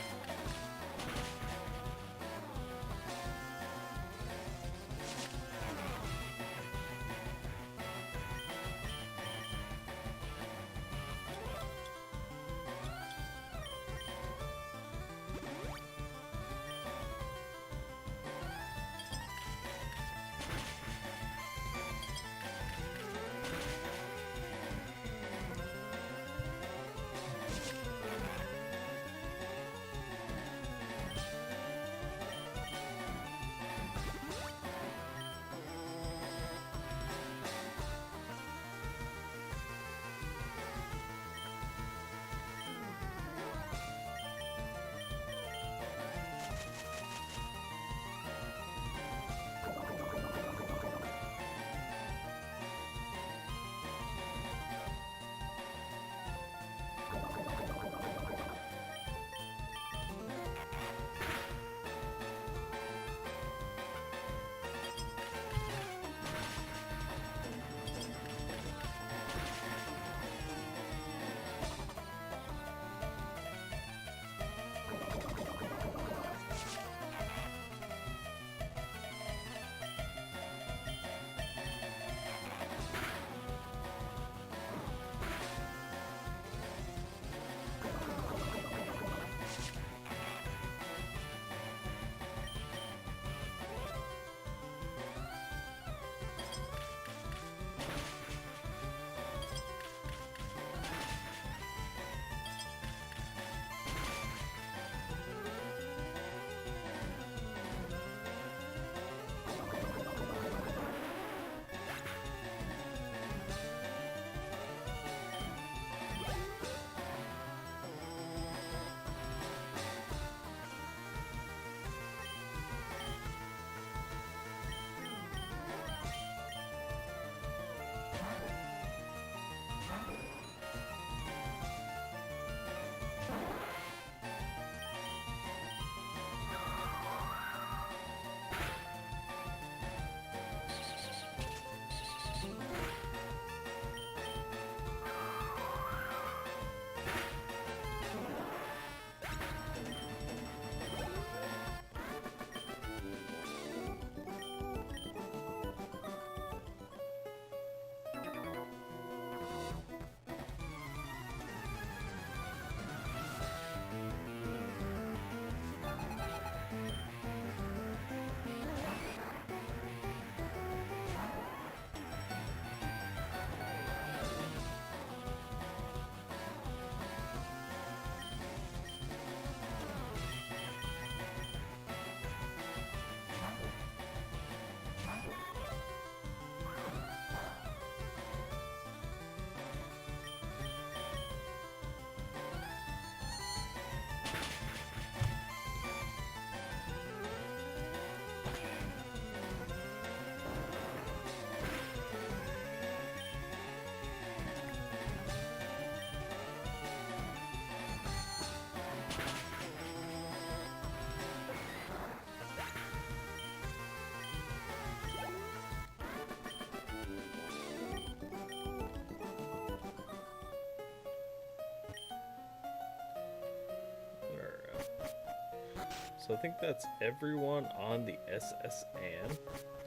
[SPEAKER 1] So I think that's everyone on the SSN.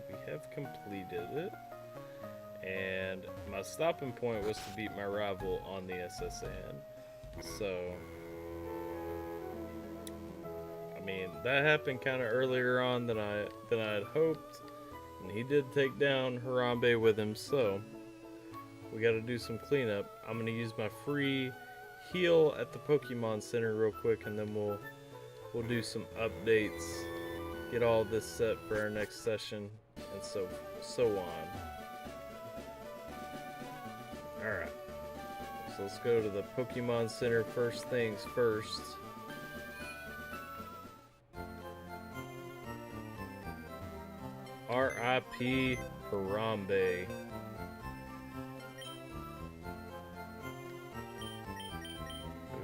[SPEAKER 1] We have completed it. And my stopping point was to beat my rival on the SSN. So, I mean, that happened kind of earlier on than I had hoped. And he did take down Harambe with him, so we got to do some cleanup. I'm going to use my free heal at the Pokemon Center real quick, and then we'll do some updates, get all this set for our next session, and so on. Alright, so let's go to the Pokemon Center first things first. R.I.P. Harambe.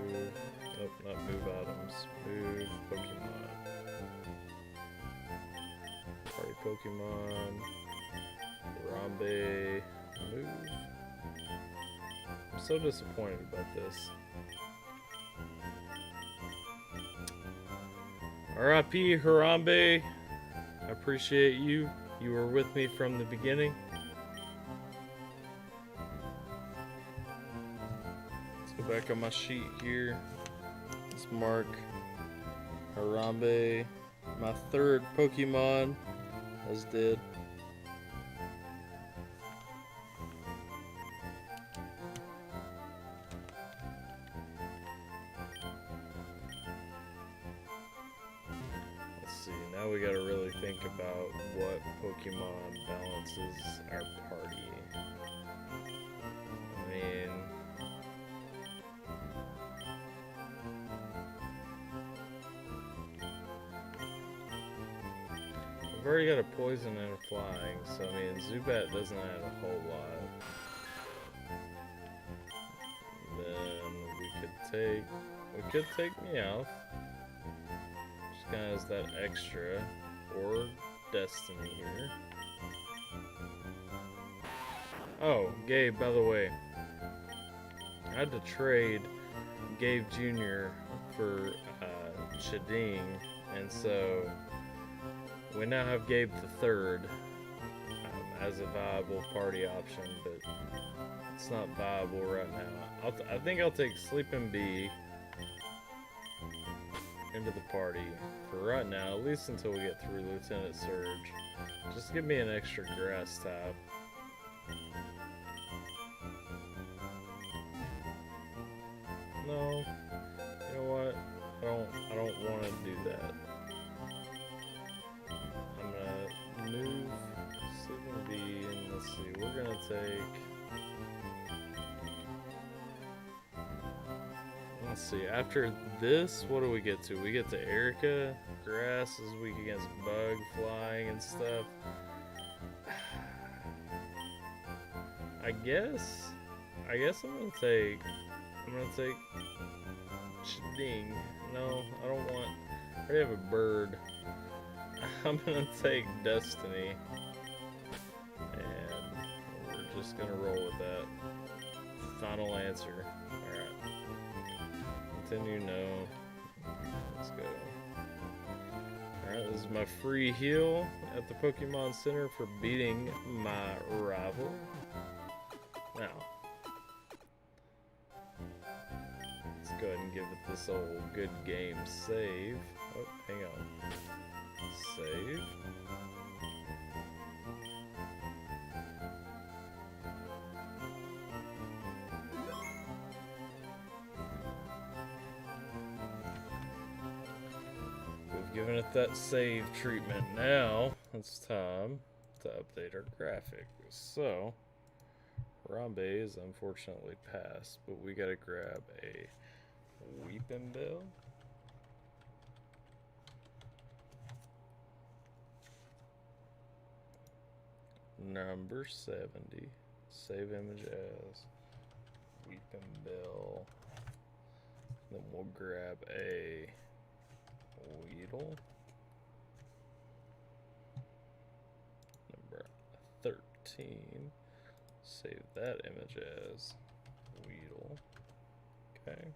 [SPEAKER 1] Move. Nope, not move items. Move Pokemon. Party Pokemon. Harambe. Move. I'm so disappointed about this. R.I.P. Harambe. I appreciate you. You were with me from the beginning. Let's go back on my sheet here. Let's mark Harambe, my third Pokemon, as dead. Now we gotta really think about what Pokemon balances our party. I mean, we've already got a poison and a flying, so I mean, Zubat doesn't have a whole lot. Then we could take Meowth. Kind of has that extra, or Destiny here. Oh, Gabe, by the way, I had to trade Gabe Jr. for Shading, and so we now have Gabe the third as a viable party option, but it's not viable right now. I think I'll take Sleeping Bee into the party for right now, at least until we get through Lieutenant Surge. Just give me an extra grass type. No, you know what? I don't want to do that. I'm gonna move Sleeping Bee, and let's see. We're gonna take. Let's see, after this, what do we get to? We get to Erica. Grass is weak against bug, flying, and stuff. I guess I'm gonna take Shading. No, I don't want, I already have a bird. I'm gonna take Destiny. And we're just gonna roll with that. Final answer. Continue, no. Let's go. Alright, this is my free heal at the Pokemon Center for beating my rival. Now, let's go ahead and give it this old good game save. Oh, hang on. Save. Giving it that save treatment. Now it's time to update our graphic. So Harambe is unfortunately passed, but we gotta grab a Weeping Bell. Number 70. Save image as Weeping Bell. Then we'll grab a Weedle. Number 13. Save that image as Weedle. Okay.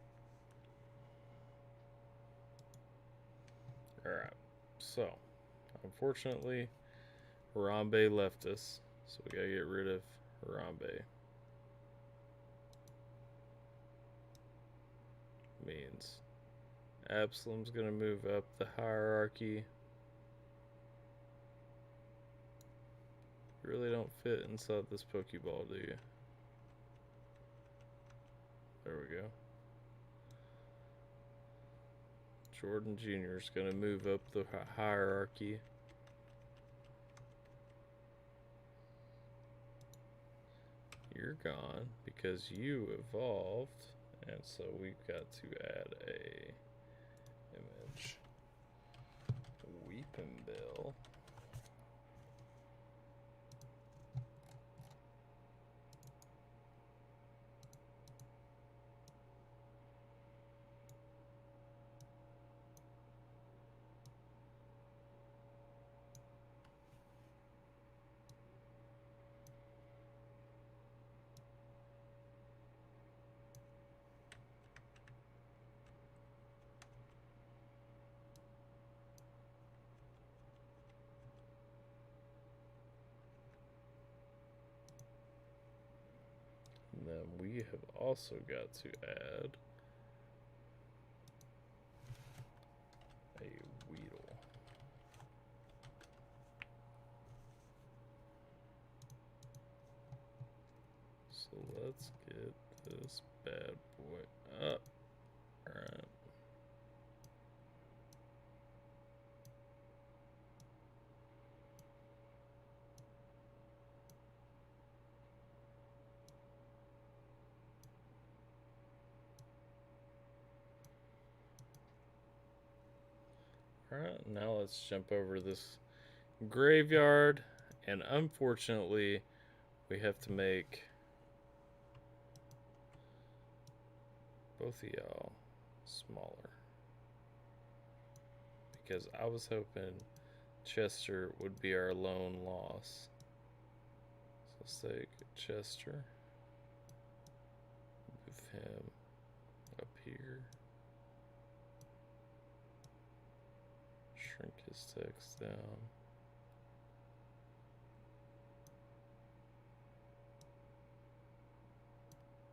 [SPEAKER 1] Alright, so unfortunately Harambe left us, so we gotta get rid of Harambe. Means Absalom's gonna move up the hierarchy. You really don't fit inside this Pokeball, do you? There we go. Jordan Jr. is going to move up the hierarchy. You're gone because you evolved, and so we've got to add a image. Weepinbell. And then we have also got to add a Weedle. So let's get this bad boy up. Alright. Alright, now let's jump over this graveyard, and unfortunately we have to make both of y'all smaller, because I was hoping Chester would be our lone loss. So let's take Chester, move him up here, shrink his text down.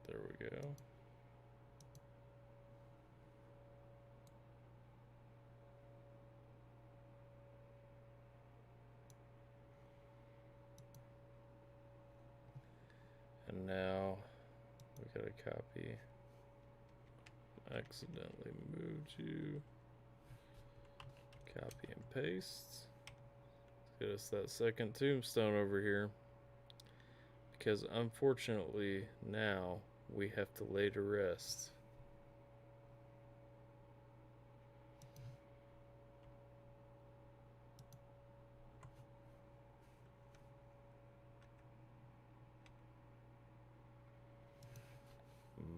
[SPEAKER 1] There we go. And now we gotta copy. Accidentally moved you. Copy and paste. Let's get us that second tombstone over here. Because unfortunately now we have to lay to rest.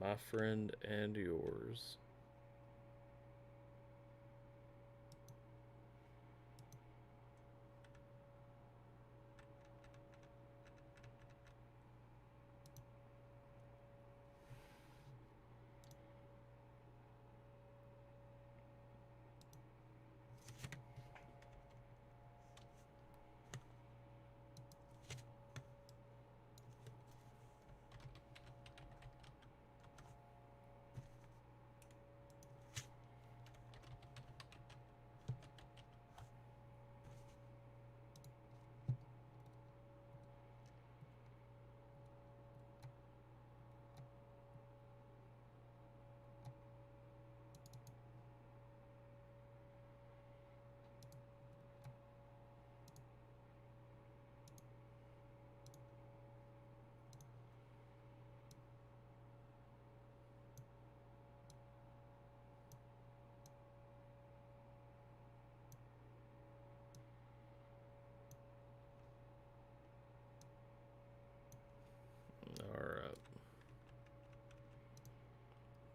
[SPEAKER 1] My friend and yours. Alright.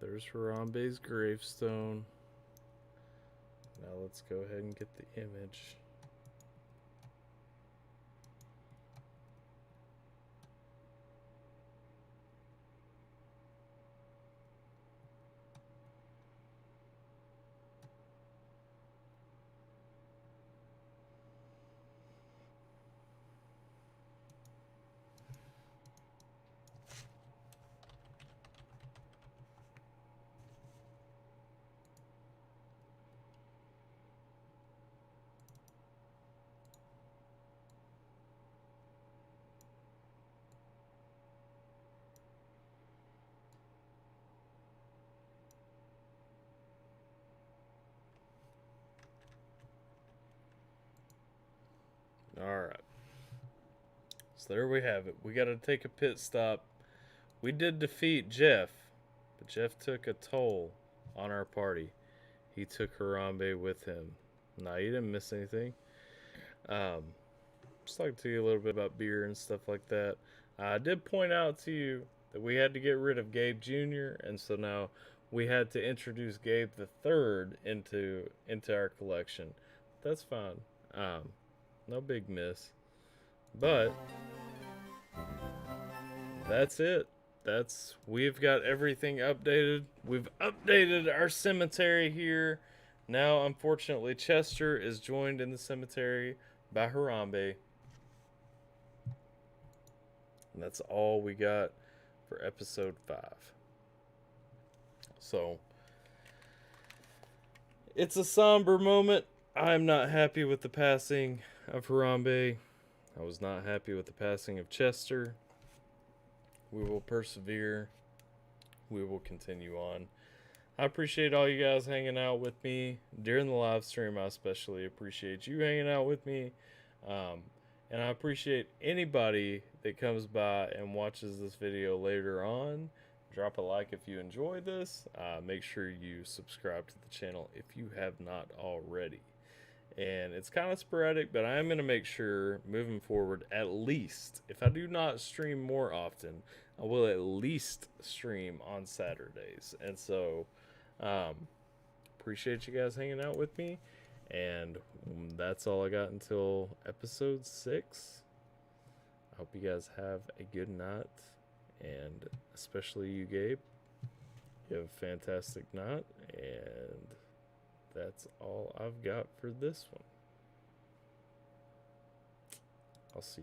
[SPEAKER 1] There's Harambe's gravestone. Now let's go ahead and get the image. Alright. So there we have it. We got to take a pit stop. We did defeat Jeff, but Jeff took a toll on our party. He took Harambe with him. Nah, you didn't miss anything. Just like to tell you a little bit about beer and stuff like that. I did point out to you that we had to get rid of Gabe Jr., and so now we had to introduce Gabe the Third into our collection. That's fine. No big miss. But that's it. We've got everything updated. We've updated our cemetery here. Now, unfortunately, Chester is joined in the cemetery by Harambe. And that's all we got for episode 5. So, it's a somber moment. I'm not happy with the passing of Harambe. I was not happy with the passing of Chester. We will persevere. We will continue on. I appreciate all you guys hanging out with me during the live stream. I especially appreciate you hanging out with me. And I appreciate anybody that comes by and watches this video later on. Drop a like if you enjoy this. Make sure you subscribe to the channel if you have not already. And it's kind of sporadic, but I am going to make sure moving forward, at least, if I do not stream more often, I will at least stream on Saturdays. And so, appreciate you guys hanging out with me. And that's all I got until episode 6. I hope you guys have a good night. And especially you, Gabe. You have a fantastic night. And that's all I've got for this one. I'll see you.